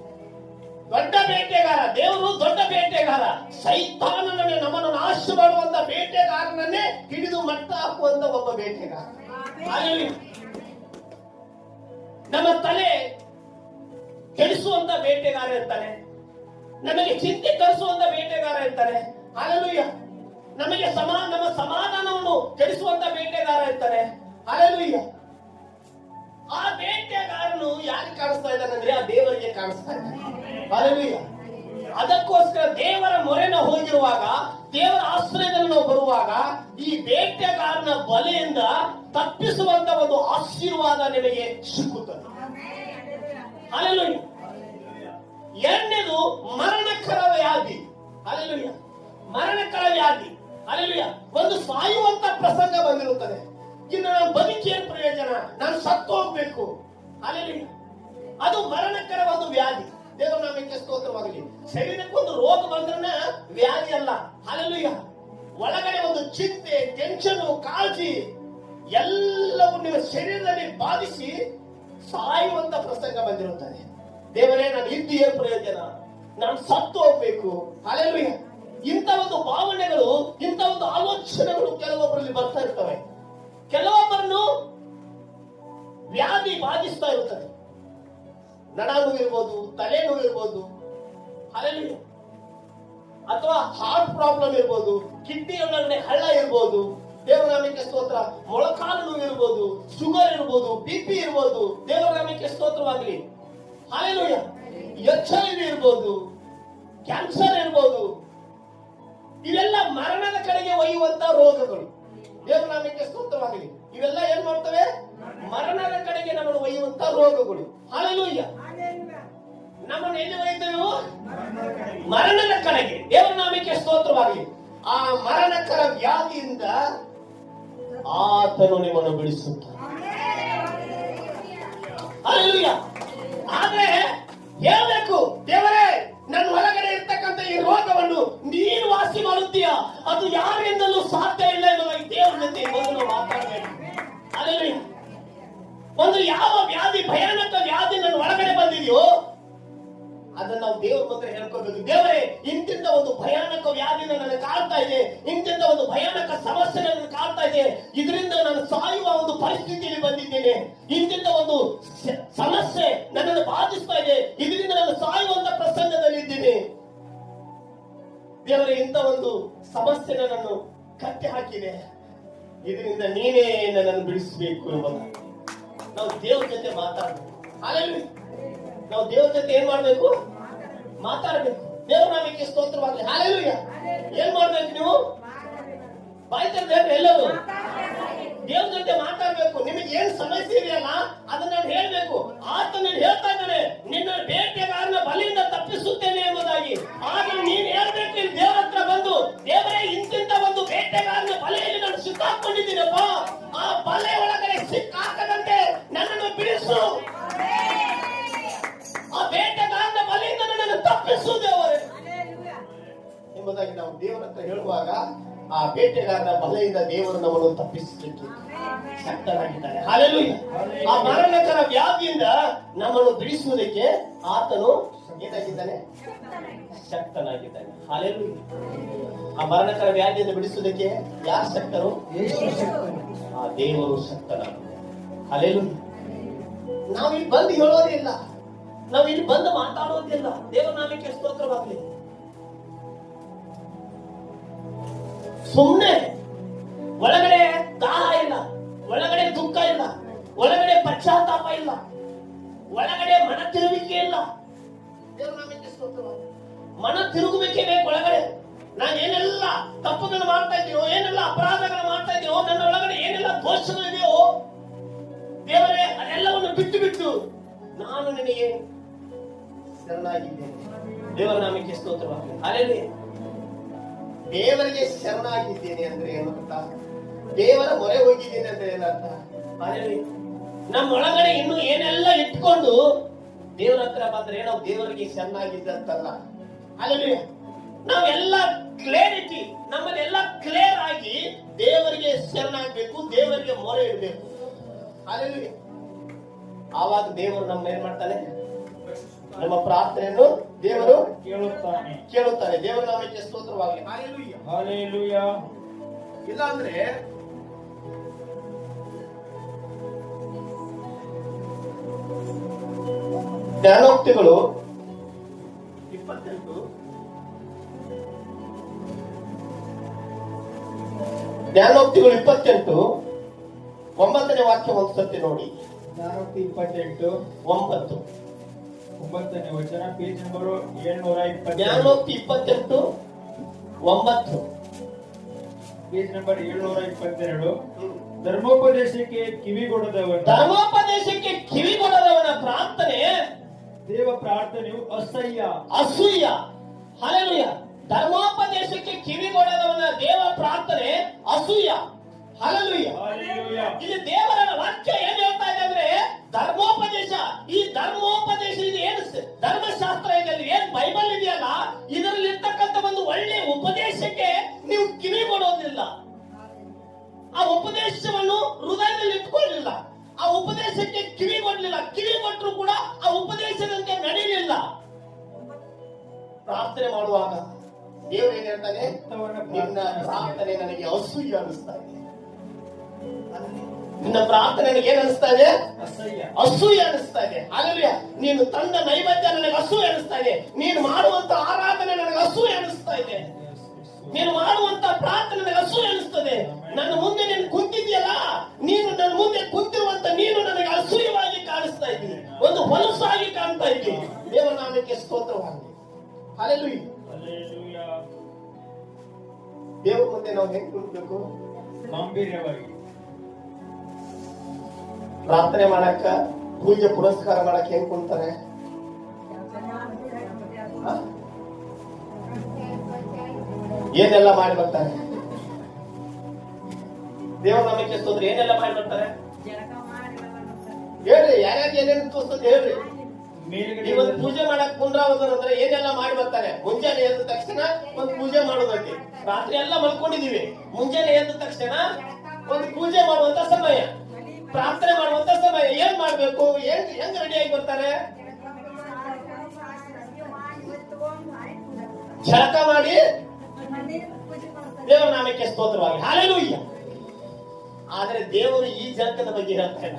ದೊಡ್ಡ ಬೇಟೆಗಾರ ದೇವರು, ದೊಡ್ಡ ಬೇಟೆಗಾರ. ಸೈತಾನನನ್ನೇ ನಮ್ಮನ್ನು ನಾಶ ಮಾಡುವಂತ ಬೇಟೆಗಾರನನ್ನೇ ಹಿಡಿದು ಮಟ್ಟ ಹಾಕುವಂತ ಒಬ್ಬ ಬೇಟೆಗಾರ. ಹಲ್ಲೆಲೂಯಾ. ನಮ್ಮ ತಲೆ ಕೆಡಿಸುವಂತ ಬೇಟೆಗಾರ ಇರ್ತಾನೆ, ನಮಗೆ ಚಿಂತೆ ತರಿಸುವಂತ ಬೇಟೆಗಾರ ಇರ್ತಾನೆ. ಹಲ್ಲೆಲೂಯಾ. ನಮಗೆ ನಮ್ಮ ಸಮಾಧಾನವನ್ನು ಕೆಡಿಸುವಂತ ಬೇಟೆಗಾರ ಇರ್ತಾನೆ. ಹಲ್ಲೆಲೂಯಾ. ಆ ಬೇಟೆಗಾರನು ಯಾರಿಗೆ ಕಾಣಿಸ್ತಾ ಇದ್ದಾನಂದ್ರೆ ಆ ದೇವರಿಗೆ ಕಾಣಿಸ್ತಾ ಇದ್ದಾನೆ. ಹಲ್ಲೆಲೂಯಾ. ಅದಕ್ಕೋಸ್ಕರ ದೇವರ ಮೊರೆನ ಹೋಗಿರುವಾಗ, ದೇವರ ಆಶ್ರಯದಲ್ಲಿ ನಾವು ಬರುವಾಗ ಈ ಬೇಟೆಗಾರನ ಬಲೆಯಿಂದ ತಪ್ಪಿಸುವಂತ ಒಂದು ಆಶೀರ್ವಾದ ನಿಮಗೆ ಸಿಕ್ಕುತ್ತದೆ. ಹಲ್ಲೆಲೂಯಾ. ಎರಡನೇದು ಮರಣಕರ ವ್ಯಾಧಿ. ಹಲ್ಲೆಲೂಯಾ. ಮರಣಕರ ವ್ಯಾಧಿ. ಹಲ್ಲೆಲೂಯಾ. ಒಂದು ಸಾಯುವಂತ ಪ್ರಸಂಗ ಬಂದಿರುತ್ತದೆ. ಇನ್ನು ನಾನು ಬದುಕೇನು ಪ್ರಯೋಜನ, ನಾನು ಸತ್ತು ಹೋಗ್ಬೇಕು. ಹಲ್ಲೆಲೂಯಾ. ಅದು ಮರಣಕರ ಒಂದು ವ್ಯಾಧಿ. ದೇವರ ನಾಮಕ್ಕೆ ಸ್ತೋತ್ರವಾಗಲಿ. ಶರೀರಕ್ಕೊಂದು ರೋಗ ಬಂದ್ರೆ ವ್ಯಾಧಿ ಅಲ್ಲ. ಹಲ್ಲೆಲೂಯಾ. ಒಳಗಡೆ ಒಂದು ಚಿಂತೆ, ಟೆನ್ಷನ್, ಕಾಳಜಿ ಎಲ್ಲವೂ ನಿಮ್ಮ ಶರೀರದಲ್ಲಿ ಬಾಧಿಸಿ ಸಾಯುವಂತ ಪ್ರಸಂಗ ಬಂದಿರುತ್ತದೆ. ದೇವರೇ, ನಾನು ಇದ್ದು ಏನು ಪ್ರಯೋಜನ, ನಾನು ಸತ್ತು ಹೋಗ್ಬೇಕು. ಹಲ್ಲೆಲೂಯಾ. ಇಂಥ ಒಂದು ಭಾವನೆಗಳು, ಇಂಥ ಒಂದು ಆಲೋಚನೆಗಳು ಕೆಲವೊಬ್ಬರಲ್ಲಿ ಬರ್ತಾ ಇರ್ತವೆ. ಕೆಲವೊಬ್ಬರನ್ನು ವ್ಯಾಧಿ ಬಾಧಿಸ್ತಾ ಇರುತ್ತದೆ. ನಡ ನೋವು ಇರ್ಬೋದು, ತಲೆ ನೋವು ಇರ್ಬೋದು, ಹಲ್ಲೆಲೂಯಾ, ಅಥವಾ ಹಾರ್ಟ್ ಪ್ರಾಬ್ಲಮ್ ಇರ್ಬೋದು, ಕಿಡ್ನಿ ಒಳಗಡೆ ಹಳ್ಳ ಇರ್ಬೋದು. ದೇವರ ನಾಮಕ್ಕೆ ಸ್ತೋತ್ರ. ಮೊಳಕಾಲು ನೋವು ಇರ್ಬೋದು, ಶುಗರ್ ಇರ್ಬೋದು, ಬಿಪಿ ಇರ್ಬೋದು. ದೇವರ ನಾಮಕ್ಕೆ ಸ್ತೋತ್ರವಾಗಲಿ. ಹಲ್ಲೆಲೂಯಾ. HIV ಇರ್ಬೋದು, ಕ್ಯಾನ್ಸರ್ ಇರ್ಬೋದು. ಇವೆಲ್ಲ ಮರಣದ ಕಡೆಗೆ ಒಯ್ಯುವಂತ ರೋಗಗಳು. ದೇವರ ನಾಮಕ್ಕೆ ಸ್ತೋತ್ರವಾಗಲಿ. ಇವೆಲ್ಲ ಏನ್ ಮಾಡ್ತವೆ? ಮರಣದ ಕಡೆಗೆ ನಮ್ಮನ್ನು ಒಯ್ಯುವಂತ ರೋಗಗಳು. ಹಲ್ಲೆಲೂಯಾ. ನಮ್ಮನ್ನು ಎಲ್ಲಿ ಒಯ್ತೇವೆ? ಮರಣದ ಕಡೆಗೆ. ದೇವರ ನಾಮಕ್ಕೆ ಸ್ತೋತ್ರವಾಗಲಿ. ಆ ಮರಣಕರ ವ್ಯಾಧಿಯಿಂದ ಆತನು ನಿಮ್ಮನ್ನು ಬಿಡಿಸುತ್ತಾನೆ. ಹಲ್ಲೆಲೂಯಾ. ಆದ್ರೆ ಹೇಳ್ಬೇಕು, ದೇವರೇ, ನನ್ನ ಒಳಗಡೆ ಇರ್ತಕ್ಕಂಥ ಈ ರೋಗವನ್ನು ನೀನು ವಾಸಿ ಮಾಡುತ್ತೀಯ, ಅದು ಯಾರಿಂದಲೂ ಸಾಧ್ಯ ಇಲ್ಲ ಎನ್ನುವ ದೇವರ ಜೊತೆ ಮೊದಲು ಮಾತಾಡಬೇಕು. ಹಲ್ಲೆಲೂಯಾ. ಒಂದು ಯಾವ ವ್ಯಾಧಿ, ಭಯಾನಕ ವ್ಯಾಧಿ ನನ್ನ ಒಳಗಡೆ ಬಂದಿದೆಯೋ ಅದನ್ನ ನಾವು ದೇವರ ಮುಂದೆ ಹೇಳ್ಕೊಳ್ಬೇಕು. ದೇವರೇ, ಇಂತಿಂತ ಒಂದು ಭಯಾನಕ ವ್ಯಾಧಿ ನನ್ನ ಕಾಡ್ತಾ ಇದೆ, ಇಂತಿಂತ ಒಂದು ಭಯಾನಕ ಸಮಸ್ಯೆ ನನ್ನ ಕಾಡ್ತಾ ಇದೆ, ಇದರಿಂದ ನಾನು ಸಾಯುವ ಒಂದು ಪರಿಸ್ಥಿತಿಯಲ್ಲಿ ಬಂದಿದ್ದೇನೆ, ಇಂತಿಂತ ಒಂದು ಸಮಸ್ಯೆ ನನ್ನನ್ನು ಬಾಧಿಸ್ತಾ ಇದೆ, ಇದರಿಂದ ನಾನು ಸಾಯುವಂತ ದೇವರೇ ಇಂಥ ಒಂದು ಸಮಸ್ಯೆ ನನ್ನನ್ನು ಕಟ್ಟಿ ಹಾಕಿದೆ, ಇದರಿಂದ ನೀನೇ ನನ್ನನ್ನು ಬಿಡಿಸಬೇಕು ಎಂಬುದಾಗಿ ನಾವು ದೇವ್ರ ಜೊತೆ ಮಾತಾಡಬೇಕು. ಹಾಲೆಲೂಯಾ. ನಾವು ದೇವ್ರ ಜೊತೆ ಏನ್ ಮಾಡ್ಬೇಕು? ಮಾತಾಡ್ಬೇಕು. ದೇವ್ರ ನಾಮಕ್ಕೆ ಸ್ತೋತ್ರವಾಗಲಿ. ಹಾಲೆಲೂಯಾ. ಏನ್ ಮಾಡ್ಬೇಕು? ನೀವು ಬಾಯಿ ತೆರೆದು ಹೇಳ್ರಿ ಎಲ್ಲರೂ. ದೇವ್ರ ಜೊತೆ ಮಾತಾಡ್ಬೇಕು. ನಿಮಗೆ ಏನ್ ಸಮಸ್ಯೆ ಇದೆಯಲ್ಲ ಅದನ್ನ ನಾನು ಹೇಳ್ಬೇಕು. ಆತ ನಾನು ಹೇಳ್ತಾ ಇದ್ದಾನೆ, ನಿನ್ನ ಬೇಟೆಗಾರನ ಬಲಿಯಿಂದ ತಪ್ಪಿಸುತ್ತೇನೆ ಎಂಬುದಾಗಿ. ಆದ್ರೆ ನೀನ್ ಹೇಳ್ಬೇಕು ದೇವರ ಹತ್ರ ಬಂದು, ದೇವರೇ ಇಂತಿಂತ ಒಂದು ಬೇಟೆಗಾರನ ಬಲೆಯಲ್ಲಿ ನಾನು ಸಿಕ್ಕಾಕೊಂಡಿದ್ದೀನಪ್ಪ, ಆ ಬಲೆ ಒಳಗಡೆ ಸಿಕ್ಕಾಕದಂತೆ ನನ್ನನ್ನು ಬಿಡಿಸು, ಆ ಬೇಟೆಗಾರನ ಬಲೆಯಿಂದ ನನ್ನನ್ನು ತಪ್ಪಿಸು ದೇವರೇ ಎಂಬುದಾಗಿ ನಾವು ದೇವರ ಹತ್ರ ಹೇಳುವಾಗ ಆ ಬೇಟೆಗಾರನ ಬಲೆಯಿಂದ ದೇವರು ನಮ್ಮನ್ನು ತಪ್ಪಿಸಲಿಕ್ಕೆ ಶಕ್ತನಾಗಿದ್ದಾನೆ. ಹಾಲೆಲೂಯಾ. ಆ ಮರಣಕರ ವ್ಯಾಧಿಯಿಂದ ನಮ್ಮನ್ನು ಬಿಡಿಸುವುದಕ್ಕೆ ಆತನು ಏನಾಗಿದ್ದಾನೆ? ಶಕ್ತನಾಗಿದ್ದಾನೆ. ಹಾಲೆಲೂಯಾ. ಆ ಮರಣಕರ ವ್ಯಾಧಿಯಿಂದ ಬಿಡಿಸುವುದಕ್ಕೆ ಯಾರು ಶಕ್ತರು? ಆ ದೇವರು ಶಕ್ತನಾಗಿದ್ದಾನೆ. ಹಾಲೆಲೂಯಾ. ನಾವು ಇಲ್ಲಿ ಬಂದು ಹೇಳೋದಿಲ್ಲ, ನಾವು ಇಲ್ಲಿ ಬಂದು ಮಾತಾಡೋದಿಲ್ಲ. ದೇವರ ನಾಮಕ್ಕೆ ಸ್ತೋತ್ರವಾಗಲಿ. ಸುಮ್ಮನೆ ಒಳಗಡೆ ದಾಹ ಇಲ್ಲ, ಒಳಗಡೆ ದುಃಖ ಇಲ್ಲ, ಒಳಗಡೆ ಪಶ್ಚಾತ್ತಾಪ ಇಲ್ಲ, ಒಳಗಡೆ ಮನ ತಿರುವಿಕೆ ಇಲ್ಲ. ದೇವರ ನಾಮಕ್ಕೆ ಸ್ತೋತ್ರವಾಗಲಿ. ಮನ ತಿರುಗಬೇಕೇ ಬೇಕು ಒಳಗಡೆ. ನಾನು ಏನೆಲ್ಲ ತಪ್ಪುಗಳನ್ನು ಮಾಡ್ತಾ ಇದ್ದೀನೋ, ಏನೆಲ್ಲ ಅಪರಾಧಗಳನ್ನು ಮಾಡ್ತಾ ಇದ್ದೀನೋ, ನನ್ನ ಒಳಗಡೆ ಏನೆಲ್ಲ ದೋಷಗಳಿದೆಯೋ ದೇವರೇ ಅದೆಲ್ಲವನ್ನು ಬಿಟ್ಟು ಬಿಟ್ಟು ನಾನು ನಿನಗೆ ಶರಣಾಗಿದ್ದೇನೆ. ದೇವರ ನಾಮಕ್ಕೆ ಸ್ತೋತ್ರವಾಗಲಿ. ಹಾಲೆಲೂಯಾ. ದೇವರಿಗೆ ಶರಣಾಗಿದ್ದೇನೆ ಅಂದ್ರೆ ಏನರ್ಥ? ದೇವರ ಮೊರೆ ಹೋಗಿದ್ದೇನೆ ಅಂದ್ರೆ ಏನರ್ಥ? ಹಾಲೆಲೂಯಾ. ನಮ್ಮ ಒಳಗಡೆ ಇನ್ನು ಏನೆಲ್ಲ ಇಟ್ಕೊಂಡು ದೇವರ ಹತ್ರ ಬಂದ್ರೆ ನಾವು ದೇವರಿಗೆ ಶರಣಾಗಿದ್ದಂತಲ್ಲ. ಹಾಲೆಲೂಯಾ. ನಾವೆಲ್ಲ ಕ್ಲಿಯರಿಟಿ, ನಮ್ಮಲ್ಲೆಲ್ಲ ಕ್ಲಿಯರ್ ಆಗಿ ದೇವರಿಗೆ ಶರಣಾಗಬೇಕು, ದೇವರಿಗೆ ಮೊರೆ ಇಡಬೇಕು. ಹಾಲೆಲೂಯಾ. ಆವಾಗ ದೇವರು ನಮ್ಮನ್ನ ಏನ್ ಮಾಡ್ತಾನೆ? ನಮ್ಮ ಪ್ರಾರ್ಥನೆಯನ್ನು ದೇವರು ಕೇಳುತ್ತಾನೆ. ದೇವರ ನಾಮಕ್ಕೆ ಸ್ತೋತ್ರವಾಗಲಿ. ಹಾಲೆಲೂಯಾ. ಹಾಲೆಲೂಯಾ. ಇಲ್ಲ ಅಂದ್ರೆ ಜ್ಞಾನೋಕ್ತಿಗಳು 28 ಜ್ಞಾನೋಕ್ತಿಗಳು 28 9ನೇ ವಾಕ್ಯ ಒಂದ್ಸತಿ ನೋಡಿ. ಜ್ಞಾನೋಕ್ತಿ 28 9ನೇ ವಚನ, ಪೇಜ್ ನಂಬರ್ 720. ಜ್ಞಾನೋಕ್ತಿ 28 9 page number 722. ಧರ್ಮೋಪದೇಶಕ್ಕೆ ಕಿವಿಗೊಡದವನ ಪ್ರಾರ್ಥನೆ, ದೇವ ಪ್ರಾರ್ಥನೆಯು ಅಸೂಯ. ಹಾಲೆಲೂಯಾ. ಧರ್ಮೋಪದೇಶಕ್ಕೆ ಕಿವಿಗೊಡದವನ ದೇವ ಪ್ರಾರ್ಥನೆ ಅಸೂಯ. ಹಾಲೆಲೂಯಾ. ಇಲ್ಲಿ ದೇವರ ವಾಕ್ಯ ಏನ್ ಹೇಳ್ತಾ ಇದೆ ಅಂದ್ರೆ ಧರ್ಮೋಪದೇಶ. ಈ ಧರ್ಮೋಪದೇಶ ಇದು ಏನು? ಧರ್ಮಶಾಸ್ತ್ರ ಇದೆಯಲ್ಲಿ ಏನ್ ಬೈಬಲ್ ಇದೆಯಲ್ಲ, ಇದರಲ್ಲಿ ಇರ್ತಕ್ಕಂಥ ಒಂದು ಒಳ್ಳೆ ಉಪದೇಶಕ್ಕೆ ನೀವು ಕಿವಿ ಕೊಡೋದಿಲ್ಲ. ಆ ಉಪದೇಶವನ್ನು ಹೃದಯದಲ್ಲಿ ಇಟ್ಕೊಳ್ಳಿಲ್ಲ, ಆ ಉಪದೇಶಕ್ಕೆ ಕಿವಿ ಕೊಡ್ಲಿಲ್ಲ. ಕಿವಿ ಕೊಟ್ಟರು ಕೂಡ ಆ ಉಪದೇಶದಂತೆ ನಡೆಯಲಿಲ್ಲ. ಪ್ರಾರ್ಥನೆ ಮಾಡುವಾಗ ದೇವರು ಏನ್ ಹೇಳ್ತಾನೆ? ನಿನ್ನ ಪ್ರಾರ್ಥನೆ ನನಗೆ ಅಸೂಯ ಅನಿಸ್ತಾ ಇದೆ. ನಿನ್ನ ಪ್ರಾರ್ಥನೆ ನನಗೆ ಏನ್ ಅನಿಸ್ತಾ ಇದೆ? ಅಸೂಯ ಅನಿಸ್ತಾ ಇದೆ. ಹಾಲೆಲೂಯಾ. ನೀನು ತಂದ ನೈವೇದ್ಯ ನನಗೆ ಅಸೂಯ ಅನಿಸ್ತಾ ಇದೆ. ನೀನು ಮಾಡುವಂತ ಆರಾಧನೆ ನನಗೆ ಅಸೂಯ ಅನಿಸ್ತಾ ಇದೆ. ನೀನು ಮಾಡುವಂತ ಪ್ರಾರ್ಥನೆ ನನಗೆ ಅಸೂಯ ಅನಿಸ್ತದೆ. ನನ್ನ ಮುಂದೆ ನೀನು ಕುಂತಿದ್ಯಲ್ಲ, ನೀನು ನನ್ನ ಮುಂದೆ ಕುಂತಿರುವಂತ ನೀನು ನನಗೆ ಅಸೂಯವಾಗಿ ಕಾಣಿಸ್ತಾ ಇದ್ದೀನಿ, ಒಂದು ಹೊಲಸಾಗಿ ಕಾಣ್ತಾ ಇದ್ದೀನಿ. ದೇವರ ನಾಮಕ್ಕೆ ಸ್ತೋತ್ರವಾಗಲಿ. ಹಾಲೆಲೂಯಾ. ದೇವರ ಮುಂದೆ ನಾವು ಹೆಂಗ್ ಕುಂತ್ಬೇಕು? ಗಂಭೀರವಾಗಿ ಪ್ರಾರ್ಥನೆ ಮಾಡಕ್ಕ, ಪೂಜೆ ಪುರಸ್ಕಾರ ಮಾಡಕ್ ಹೆಂಗ್ ಕುಂತಾರೆ? ಏನೆಲ್ಲ ಮಾಡಿ ಬರ್ತಾರೆ? ದೇವರ ನಾಮಕ್ಕೆ ಸ್ತೋತ್ರ. ಏನೆಲ್ಲ ಮಾಡಿ ಬರ್ತಾರೆ ಹೇಳ್ರಿ. ಯಾರ್ಯಾರು ಏನೇನು ತೋರಿಸ್ತದೆ ಹೇಳ್ರಿ. ಇವತ್ತು ಪೂಜೆ ಮಾಡಕ್ ಪುನರಾವರ್ತನೆ ಏನೆಲ್ಲ ಮಾಡಿ ಬರ್ತಾರೆ? ಮುಂಜಾನೆ ಎದ್ದ ತಕ್ಷಣ ಒಂದು ಪೂಜೆ ಮಾಡೋದಕ್ಕೆ, ರಾತ್ರಿ ಎಲ್ಲ ಮಲ್ಕೊಂಡಿದೀವಿ, ಮುಂಜಾನೆ ಎದ್ದ ತಕ್ಷಣ ಒಂದು ಪೂಜೆ ಮಾಡುವಂತ ಸಮಯ, ಪ್ರಾರ್ಥನೆ ಮಾಡುವಂತ ಸಮಯ. ಏನ್ ಮಾಡ್ಬೇಕು? ಹೆಂಗ್ ರೆಡಿಯಾಗಿ ಬರ್ತಾರೆ? ಜಳಕ ಮಾಡಿ ದೇವರ ನಾಮಕ್ಕೆ ಸ್ತೋತ್ರವಾಗಿ. ಹಾಲೆಲೂಯಾ. ಆದ್ರೆ ದೇವರು ಈ ಜಳಕದ ಬಗ್ಗೆ ಹೇಳ್ತಾ ಇಲ್ಲ.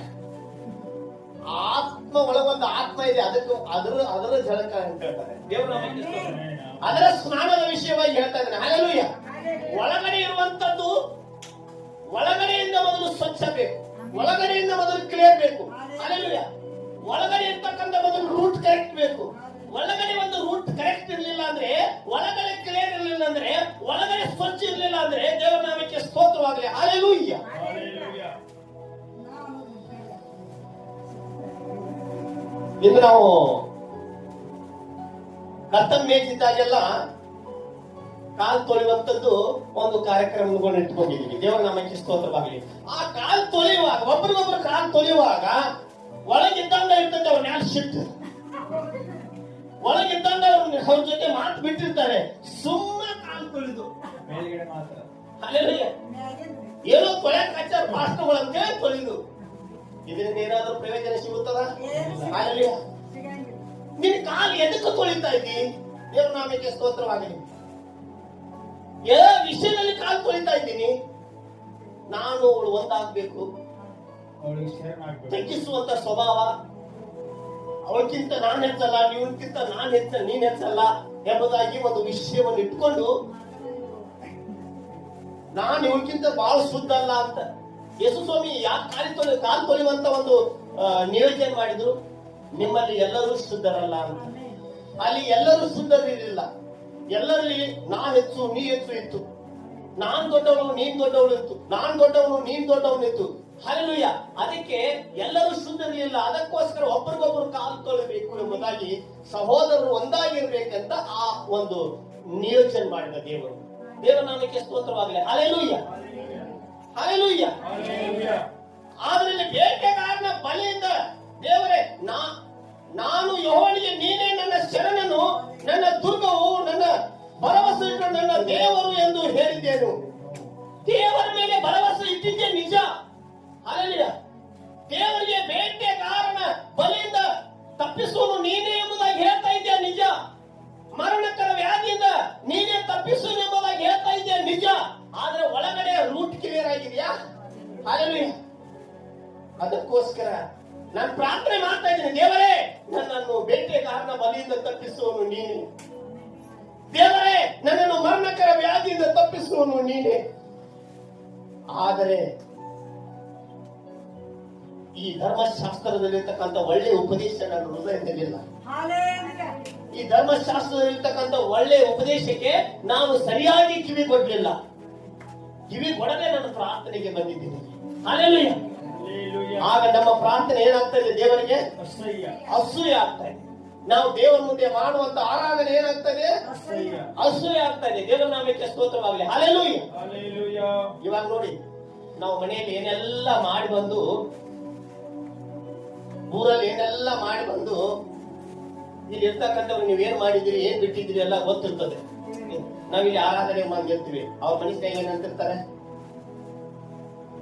ಆತ್ಮ ಆತ್ಮ ಒಳಗೊಂದು ಆತ್ಮ ಇದೆ, ಅದಕ್ಕೆ ಅದರ ಝಳಕ ಅಂತ ಹೇಳ್ತಾರೆ. ದೇವರ ನಾಮಕ್ಕೆ ಸ್ತೋತ್ರ. ಅದರ ಸ್ನಾನದ ವಿಷಯವಾಗಿ ಹೇಳ್ತಾ ಇದ್ದಾನೆ. ಹಲ್ಲೆಲೂಯ. ಒಳಗಡೆ ಇರುವಂತದ್ದು ಒಳಗಡೆಯಿಂದ ಮೊದಲು ಸ್ವಚ್ಛ ಬೇಕು, ಒಳಗಡೆಯಿಂದ ಮೊದಲು ಕ್ಲಿಯರ್ ಬೇಕು. ಹಲ್ಲೆಲೂಯ. ಒಳಗಡೆ ಇರ್ತಕ್ಕಂಥ ಮೊದಲು ರೂಟ್ ಕರೆಕ್ಟ್ ಬೇಕು. ಒಳಗಡೆ ಒಂದು ರೂಟ್ ಕರೆಕ್ಟ್ ಇರಲಿಲ್ಲ ಅಂದ್ರೆ, ಒಳಗಡೆ ಕ್ಲಿಯರ್ ಇರಲಿಲ್ಲ ಅಂದ್ರೆ, ಒಳಗಡೆ ಸ್ವಚ್ಛ ಇರಲಿಲ್ಲ ಅಂದ್ರೆ ದೇವರ ನಾಮಕ್ಕೆ ಸ್ತೋತ್ರವಾಗಲಿ. ಹಲ್ಲೆಲೂಯ. ಇಂದು ನಾವು ಕರ್ತನ ಮೇಜಿದ್ದಾಗೆಲ್ಲ ಕಾಲ್ ತೊಳೆಯುವಂತದ್ದು ಒಂದು ಕಾರ್ಯಕ್ರಮ ಇಟ್ಕೊಂಡಿದ್ದೀವಿ. ದೇವರ ನಾಮಕ್ಕೆ ಸ್ತೋತ್ರವಾಗಲಿ. ಆ ಕಾಲ್ ತೊಳೆಯುವಾಗ ಒಬ್ಬರಿಗೊಬ್ರು ಕಾಲ್ ತೊಳೆಯುವಾಗ ಒಳಗಿದ್ದಂಗ ಇರ್ತದೆ ಅವ್ರ ನ್ಯಾಲ್ ಶಿಟ್, ಒಳಗಿದ್ದಂಗ ಅವ್ರ ಜೊತೆ ಮಾತು ಬಿಟ್ಟಿರ್ತಾರೆ. ಸುಮ್ಮನೆ ಕಾಲ್ ತೊಳೆದು ಮೇಲ್ಗಡೆ ಮಾತ್ರ ಹಲ್ಲೆಲೂಯ ಏನೋ ತೊಳೆಯಕ್ ಹಚ್ಚಾರ ಮಾಸ್ಟರ್ಗಳಂತೆ ತೊಳೆದು, ಇದರಿಂದ ಏನಾದ್ರೂ ಪ್ರಯೋಜನ ಸಿಗುತ್ತದ? ಹಲ್ಲೆಲೂಯ. ನಿನ್ ಕಾಲು ಎದಕ್ಕೆ ತೊಳಿತಾ ಇದ್ದಿ? ದೇವರ ನಾಮಕ್ಕೆ ಸ್ತೋತ್ರವಾಗಲಿ. ಯಾವ ವಿಷಯದಲ್ಲಿ ಕಾಲು ತೊಳಿತಾ ಇದ್ದೀನಿ? ನಾನು ಅವಳು ಒಂದಾಗ್ಬೇಕು, ಅವಳಿಗೆ ಶೇರ್ ಮಾಡ್ಬೇಕು, ತಗ್ಗಿಸುವಂತ ಸ್ವಭಾವ, ಅವಳಕ್ಕಿಂತ ನಾನ್ ಹೆಚ್ಚಲ್ಲ, ನೀವಕ್ಕಿಂತ ನೀನ್ ಹೆಚ್ಚಲ್ಲ ಎಂಬುದಾಗಿ ಒಂದು ವಿಷಯವನ್ನು ಇಟ್ಕೊಂಡು ನಾನು ಇವಕ್ಕಿಂತ ಬಹಳ ಶುದ್ಧ ಅಲ್ಲ ಅಂತ ಯೇಸು ಸ್ವಾಮಿ ಯಾಕೆ ಕಾಲು ತೊಳೆಯುವಂತ ಒಂದು ನಿಯೋಜನೆ ಮಾಡಿದ್ರು? ನಿಮ್ಮಲ್ಲಿ ಎಲ್ಲರೂ ಶುದ್ಧರಲ್ಲ ಅಂತ. ಅಲ್ಲಿ ಎಲ್ಲರೂ ಶುದ್ಧರಿರಲಿಲ್ಲ. ಎಲ್ಲರಲ್ಲಿ ನಾ ಹೆಚ್ಚು ನೀ ಹೆಚ್ಚು ಇತ್ತು, ನಾನ್ ದೊಡ್ಡವನು ನೀನ್ ದೊಡ್ಡವನು ಇತ್ತು, ನಾನ್ ದೊಡ್ಡವನು ನೀನ್ ದೊಡ್ಡವನು ಇತ್ತು. ಹಲ್ಲೆಲೂಯ. ಅದಕ್ಕೆ ಎಲ್ಲರೂ ಶುದ್ಧರಿರಲಿಲ್ಲ. ಅದಕ್ಕೋಸ್ಕರ ಒಬ್ಬರಿಗೊಬ್ಬರು ಕಾಲು ತೊಳಿಬೇಕು ಎಂಬುದಾಗಿ ಸಹೋದರರು ಒಂದಾಗಿರ್ಬೇಕಂತ ಆ ಒಂದು ನಿಯೋಜನೆ ಮಾಡಿದ ದೇವರು. ದೇವರ ನಾಮಕ್ಕೆ ಸ್ತೋತ್ರವಾಗಲಿ. ಹಲ್ಲೆಲೂಯ. ಹಲ್ಲೆಲೂಯ. ಆದ್ರಲ್ಲಿ ಬೇಟೆಗಾರನ ಬಲಿಯಿಂದ ದೇವರೇ ನಾನು ಯೆಹೋವನಿಗೆ ನೀನೇ ನನ್ನ ಶರಣನು, ನನ್ನ ದುರ್ಗವು, ನನ್ನ ಭರವಸೆ ಇಟ್ಟ ನನ್ನ ದೇವರು ಎಂದು ಹೇಳಿದ್ದೇನು. ದೇವರ ಮೇಲೆ ಭರವಸೆ ಇಟ್ಟಿದ್ದೆ ನಿಜ. ಹಲ್ಲೆಲೂಯ. ದೇವರಿಗೆ ಬೇಟೆಗಾರನ ಬಲಿಯಿಂದ ತಪ್ಪಿಸುವನು ನೀನೇ ಎಂಬುದಾಗಿ ಹೇಳ್ತಾ ಇದ್ಯಾ ನಿಜ. ಮರಣಕರ ವ್ಯಾಧಿಯಿಂದ ನೀನೇ ತಪ್ಪಿಸುವನು ಎಂಬುದಾಗಿ ಹೇಳ್ತಾ ಇದ್ಯಾ ನಿಜ. ಆದ್ರೆ ಒಳಗಡೆ ರೂಟ್ ಕ್ಲಿಯರ್ ಆಗಿದೆಯಾ? ಹಲ್ಲೆಲೂಯ. ಅದಕ್ಕೋಸ್ಕರ ನಾನು ಪ್ರಾರ್ಥನೆ ಮಾಡ್ತಾ ಇದ್ದೀನಿ, ದೇವರೇ ನನ್ನನ್ನು ಬೇಟೆಗಾರನ ಬಲಿಯಿಂದ ತಪ್ಪಿಸುವನು ನೀನೆ, ದೇವರೇ ನನ್ನನ್ನು ಮರಣಕರ ವ್ಯಾಧಿಯಿಂದ ತಪ್ಪಿಸುವನು ನೀನೆ. ಆದರೆ ಈ ಧರ್ಮಶಾಸ್ತ್ರದಲ್ಲಿರ್ತಕ್ಕಂಥ ಒಳ್ಳೆ ಉಪದೇಶ ನನ್ನ ಹೃದಯದಲ್ಲಿಲ್ಲ. ಈ ಧರ್ಮಶಾಸ್ತ್ರದಲ್ಲಿರ್ತಕ್ಕಂಥ ಒಳ್ಳೆ ಉಪದೇಶಕ್ಕೆ ನಾನು ಸರಿಯಾಗಿ ಕಿವಿ ಕೊಡ್ಲಿಲ್ಲ. ಕಿವಿ ಕೊಡದೆ ನನ್ನ ಪ್ರಾರ್ಥನೆಗೆ ಬಂದಿದ್ದೀನಿ. ಹಲ್ಲೆಲೂಯ. ಆಗ ನಮ್ಮ ಪ್ರಾರ್ಥನೆ ಏನಾಗ್ತಾ ಇದೆ? ದೇವರಿಗೆ ಅಸೂಯೆ ಆಗ್ತಾ ಇದೆ. ನಾವು ದೇವರ ಮುಂದೆ ಮಾಡುವಂತ ಆರಾಧನೆ ಏನಾಗ್ತಾ ಇದೆ? ಅಸೂಯೆ ಆಗ್ತಾ ಇದೆ. ದೇವರ ನಾಮಕ್ಕೆ ಸ್ತೋತ್ರವಾಗಲಿ. ಹಲ್ಲೆಲೂಯ. ಇವಾಗ ನೋಡಿ, ನಾವು ಮನೆಯಲ್ಲಿ ಏನೆಲ್ಲ ಮಾಡಿ ಬಂದು, ಊರಲ್ಲಿ ಏನೆಲ್ಲ ಮಾಡಿ ಬಂದು, ಇಲ್ಲಿ ಇರ್ತಕ್ಕಂಥವ್ರು ನೀವೇನ್ ಮಾಡಿದಿರಿ, ಏನ್ ಬಿಟ್ಟಿದ್ದೀರಿ ಎಲ್ಲ ಗೊತ್ತಿರ್ತದೆ. ನಾವಿಲ್ಲಿ ಆರಾಧನೆ ಮಾಡಿರ್ತೀವಿ, ಅವ್ರ ಮನುಷ್ಯ ಏನಂತಿರ್ತಾರೆ,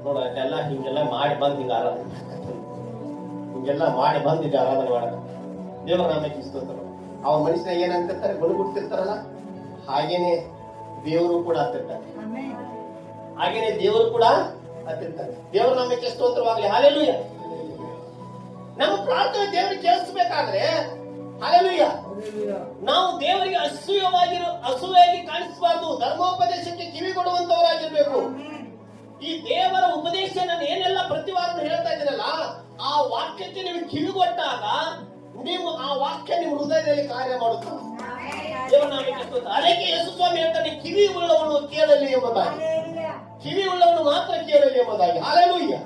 ನೋಡ ಎಲ್ಲ ಹಿಂಗೆಲ್ಲ ಮಾಡಿ ಬಂದ್ ಹಿಂಗ ಆರಾಧನೆ ಮಾಡ್ತಾರೆ, ಹಿಂಗೆಲ್ಲ ಮಾಡಿ ಬಂದ್ ಈಗ ಆರಾಧನೆ ಮಾಡಕ ದೇವರ ನಾಮಕ್ಕೆ ಸ್ತೋತ್ರ. ಅವ್ರ ಮನುಷ್ಯ ಏನಂತಿರ್ತಾರೆ, ಗುಣಗುಡ್ತಿರ್ತಾರಲ್ಲ, ಹಾಗೇನೆ ದೇವರು ಕೂಡ ಹತ್ತಿರ್ತಾರೆ. ಹಾಗೇನೆ ದೇವರು ಕೂಡ ಹತ್ತಿರ್ತಾರೆ. ದೇವರ ನಾಮಕ್ಕೆ ಸ್ತೋತ್ರವಾಗಲಿ. ಹಲ್ಲೆಲೂಯ. ನಮ್ಮ ಪ್ರಾರ್ಥನೆ ದೇವರಿಗೆ ಕೇಳಿಸಬೇಕಾದ್ರೆ, ಹಲ್ಲೆಲೂಯ, ನಾವು ದೇವರಿಗೆ ಅಸೂಯೆಯಾಗಿ ಕಾಣಿಸಬಾರ್ದು. ಧರ್ಮೋಪದೇಶಕ್ಕೆ ಕಿವಿ ಕೊಡುವಂತವರಾಗಿರ್ಬೇಕು. ಈ ದೇವರ ಉಪದೇಶ ನಾನು ಏನೆಲ್ಲ ಪ್ರತಿವಾರ ಹೇಳ್ತಾ ಇದ್ದೀನಲ್ಲ, ಆ ವಾಕ್ಯಕ್ಕೆ ನೀವು ಕಿವಿ ಕೊಟ್ಟಾಗ ನೀವು ಆ ವಾಕ್ಯ ನಿಮ್ಮ ಹೃದಯದಲ್ಲಿ ಕಾರ್ಯ ಮಾಡುತ್ತಾರೆ. ದೇವರ ನಾಮಕ್ಕೆ ಸ್ತೋತ್ರ. ಅದಕ್ಕೆ ಯೇಸು ಸ್ವಾಮಿ ಹೇಳ್ತಾನೆ, ಕಿವಿ ಉಳ್ಳವನು ಕೇಳಲಿ ಎಂಬುದಾಗಿ, ಕಿವಿ ಉಳ್ಳವನು ಮಾತ್ರ ಕೇಳಲಿ ಎಂಬುದಾಗಿ. ಹಲ್ಲೆಲೂಯ.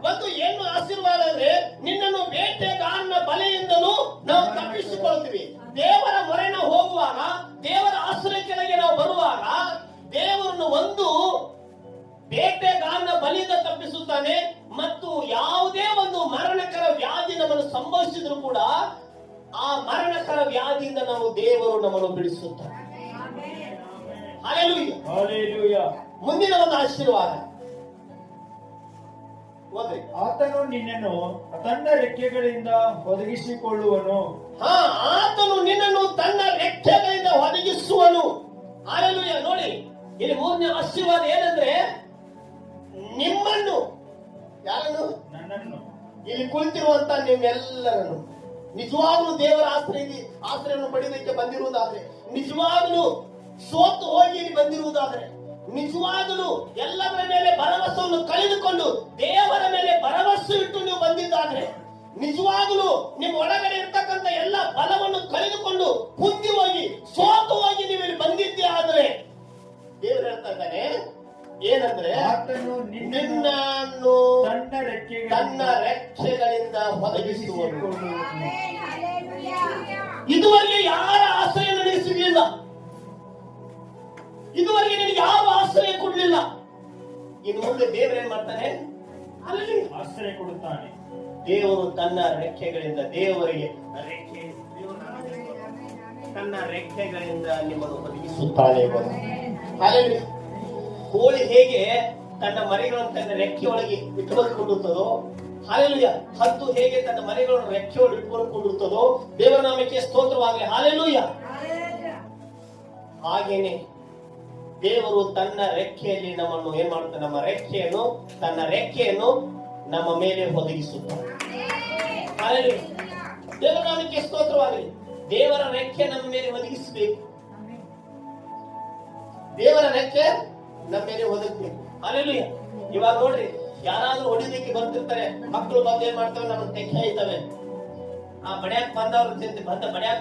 ಒಂದು ಏನು ಆಶೀರ್ವಾದ ಅಂದ್ರೆ, ನಿನ್ನನ್ನು ಬೇಟೆಗಾರನ ಬಲೆಯಿಂದಲೂ ನಾವು ತಪ್ಪಿಸಿಕೊಳ್ತೀವಿ. ದೇವರ ಮೊರೆನ ಹೋಗುವಾಗ, ದೇವರ ಆಶ್ರಯ ಕೆಳಗೆ ನಾವು ಬರುವಾಗ, ದೇವರನ್ನು ಒಂದು ಬೇಟೆಗಾರನ ಬಲಿಯಿಂದ ತಪ್ಪಿಸುತ್ತಾನೆ. ಮತ್ತು ಯಾವುದೇ ಒಂದು ಮರಣಕರ ವ್ಯಾಧಿ ನಮ್ಮನ್ನು ಸಂಭವಿಸಿದ್ರು ಕೂಡ ಆ ಮರಣಕರ ವ್ಯಾಧಿಯಿಂದ ನಾವು ದೇವರು ನಮ್ಮನ್ನು ಬಿಡಿಸುತ್ತಾರೆ. ಹಲ್ಲೆಲೂಯ. ಹಲ್ಲೆಲೂಯ. ಮುಂದಿನ ಒಂದು ಆಶೀರ್ವಾದ ಓದ್ರಿ. ಆತನು ನಿನ್ನನ್ನು ತನ್ನ ರೆಕ್ಕೆಗಳಿಂದ ಒದಗಿಸಿಕೊಳ್ಳುವನು. ಆತನು ನಿನ್ನನ್ನು ತನ್ನ ರೆಕ್ಕೆಗಳಿಂದ ಒದಗಿಸುವನು. ಹಲ್ಲೆಲೂಯ. ನೋಡಿ, ಇಲ್ಲಿ ಮೂರನೇ ಆಶೀರ್ವಾದ ಏನಂದ್ರೆ, ನಿಮ್ಮನ್ನು, ಯಾರನ್ನು? ಇಲ್ಲಿ ಕುಳಿತಿರುವಂತ ನಿಮ್ಮೆಲ್ಲರನ್ನು ನಿಜವಾಗ್ಲೂ ದೇವರ ಆಶ್ರಯವನ್ನು ಪಡೆಯೋದಕ್ಕೆ ಬಂದಿರುವುದಾದ್ರೆ, ನಿಜವಾಗ್ಲೂ ಸೋತು ಹೋಗಿ ಇಲ್ಲಿ ಬಂದಿರುವುದಾದ್ರೆ, ನಿಜವಾಗಲೂ ಎಲ್ಲದರ ಮೇಲೆ ಭರವಸೆಯನ್ನು ಕಳೆದುಕೊಂಡು ದೇವರ ಮೇಲೆ ಭರವಸೆ ಇಟ್ಟು ನೀವು ಬಂದಿದ್ದಾದ್ರೆ, ನಿಜವಾಗಲೂ ನಿಮ್ಮ ಒಳಗಡೆ ಇರ್ತಕ್ಕಂಥ ಎಲ್ಲ ಬಲವನ್ನು ಕಳೆದುಕೊಂಡು ಕುಂದಿ ಹೋಗಿ ಸೋತು ಹೋಗಿ ನೀವು ಇಲ್ಲಿ ಬಂದಿದ್ದೇ ಆದ್ರೆ, ದೇವರು ಹೇಳ್ತಾ ಇದ್ದಾನೆ ಏನಂದ್ರೆ, ನಿನ್ನನ್ನು ತನ್ನ ರೆಕ್ಕೆಗಳಿಂದ ಒದಗಿಸುವನು. ಇದುವರೆಗೆ ಯಾರ ಆಶ್ರಯ ನನಗೆ ಸಿಗಲಿಲ್ಲ, ಇದುವರೆಗೆ ನಿನಗೆ ಯಾವ ಆಶ್ರಯ ಕೊಡ್ಲಿಲ್ಲ. ಇನ್ನು ಮುಂದೆ ದೇವರು ಏನ್ ಮಾಡ್ತಾನೆ? ಅಲ್ಲಿ ಆಶ್ರಯ ಕೊಡುತ್ತಾನೆ. ದೇವರು ತನ್ನ ರೆಕ್ಕೆಗಳಿಂದ, ದೇವರಿಗೆ ರೆಕ್ಕೆ, ತನ್ನ ರೆಕ್ಕೆಗಳಿಂದ ನಿಮ್ಮನ್ನು ಒದಗಿಸುತ್ತಾನೆ. ಕೋಳಿ ಹೇಗೆ ತನ್ನ ಮರಿಗಳನ್ನು ತನ್ನ ರೆಕ್ಕೆಯೊಳಗೆ ಇಟ್ಟುಕೊಂಡಿರುತ್ತದೋ, ಹಾಲೆಲೂಯ, ಹದ್ದು ಹೇಗೆ ತನ್ನ ಮರಿಗಳನ್ನು ರೆಕ್ಕೆಯೊಳಗೆ ಇಟ್ಟುಕೊಂಡಿರುತ್ತದೋ, ದೇವರ ನಾಮಕ್ಕೆ ಸ್ತೋತ್ರವಾಗಲಿ, ಹಾಲೆಲೂಯ. ಹಾಗೇನೆ ದೇವರು ತನ್ನ ರೆಕ್ಕೆಯಲ್ಲಿ ನಮ್ಮನ್ನು ಏನ್ ಮಾಡ್ತಾನೆ? ನಮ್ಮ ರೆಕ್ಕೆಯನ್ನು, ತನ್ನ ರೆಕ್ಕೆಯನ್ನು ನಮ್ಮ ಮೇಲೆ ಒದಗಿಸುತ್ತಾನೆ. ಹಾಲೆಲೂಯ. ದೇವರ ನಾಮಕ್ಕೆ ಸ್ತೋತ್ರವಾಗಲಿ. ದೇವರ ರೆಕ್ಕೆ ನಮ್ಮ ಮೇಲೆ ಒದಗಿಸಬೇಕು. ದೇವರ ರೆಕ್ಕೆ ನಮ್ಮ ಮೇಲೆ ಒದಗಬೇಕು. ಹಾಲೆಲೂಯ. ಇವಾಗ ನೋಡ್ರಿ, ಯಾರಾದ್ರೂ ಹೊಡಿಲಿಕ್ಕೆ ಬರ್ತಿರ್ತಾರೆ, ಮಕ್ಕಳು ಬಂದು ಏನ್ ಮಾಡ್ತವೆ? ನಮ್ಮನ್ನು ತೆಕ್ಕೆ ಹಾಯ್ತವೆ. ಆ ಬಡಿಯಾಕ್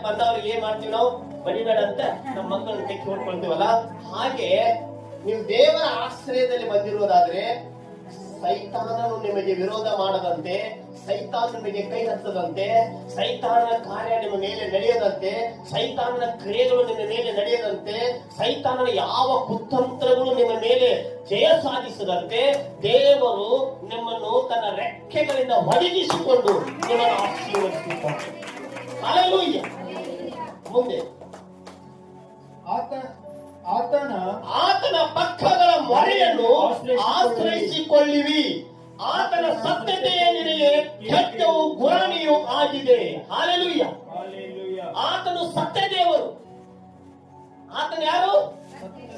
ಬಂದವ್ರಿಗೆ ಏನ್ ಮಾಡ್ತೀವಿ ನಾವು? ಬಡಿಬೇಡ ಅಂತ ನಮ್ಮ ಮಕ್ಕಳನ್ನು ತೆಕ್ಕಿ ಹೊಡ್ಕೊಳ್ತೀವಲ್ಲ, ಹಾಗೆ ನೀವು ದೇವರ ಆಶ್ರಯದಲ್ಲಿ ಬಂದಿರುವುದಾದ್ರೆ ಸೈತಾನನು ನಿಮಗೆ ವಿರೋಧ ಮಾಡದಂತೆ, ಸೈತಾನ ನಿಮಗೆ ಕೈ ಹತ್ತದಂತೆ, ಸೈತಾನನ ಕಾರ್ಯ ನಿಮ್ಮ ಮೇಲೆ ನಡೆಯದಂತೆ, ಸೈತಾನನ ಕ್ರಿಯೆಗಳು ನಿಮ್ಮ ಮೇಲೆ ನಡೆಯದಂತೆ, ಸೈತಾನನ ಯಾವ ಕುತಂತ್ರಗಳು ನಿಮ್ಮ ಮೇಲೆ ಜಯ ಸಾಧಿಸದಂತೆ ದೇವರು ನಿಮ್ಮನ್ನು ತನ್ನ ರೆಕ್ಕೆಗಳಿಂದ ಒದಗಿಸಿಕೊಂಡು ನಿಮ್ಮನ್ನು ಆಶೀರ್ವದಿಸುತ್ತಾನೆ. ಹಲ್ಲೆಲೂಯ. ಮುಂದೆ ಆತನ ಪಕ್ಕಗಳ ಮೊರೆಯನ್ನು ಆಶ್ರಯಿಸಿಕೊಳ್ಳಿವಿ. ಆತನ ಸತ್ಯತೆಯೇ ನಿನಗೆ ಖಡ್ಗವೂ ಗುರಾಣಿಯೂ ಆಗಿದೆ. ಹಾಲೆಲೂಯ. ಆತನು ಸತ್ಯ ದೇವರು. ಆತನು ಯಾರು?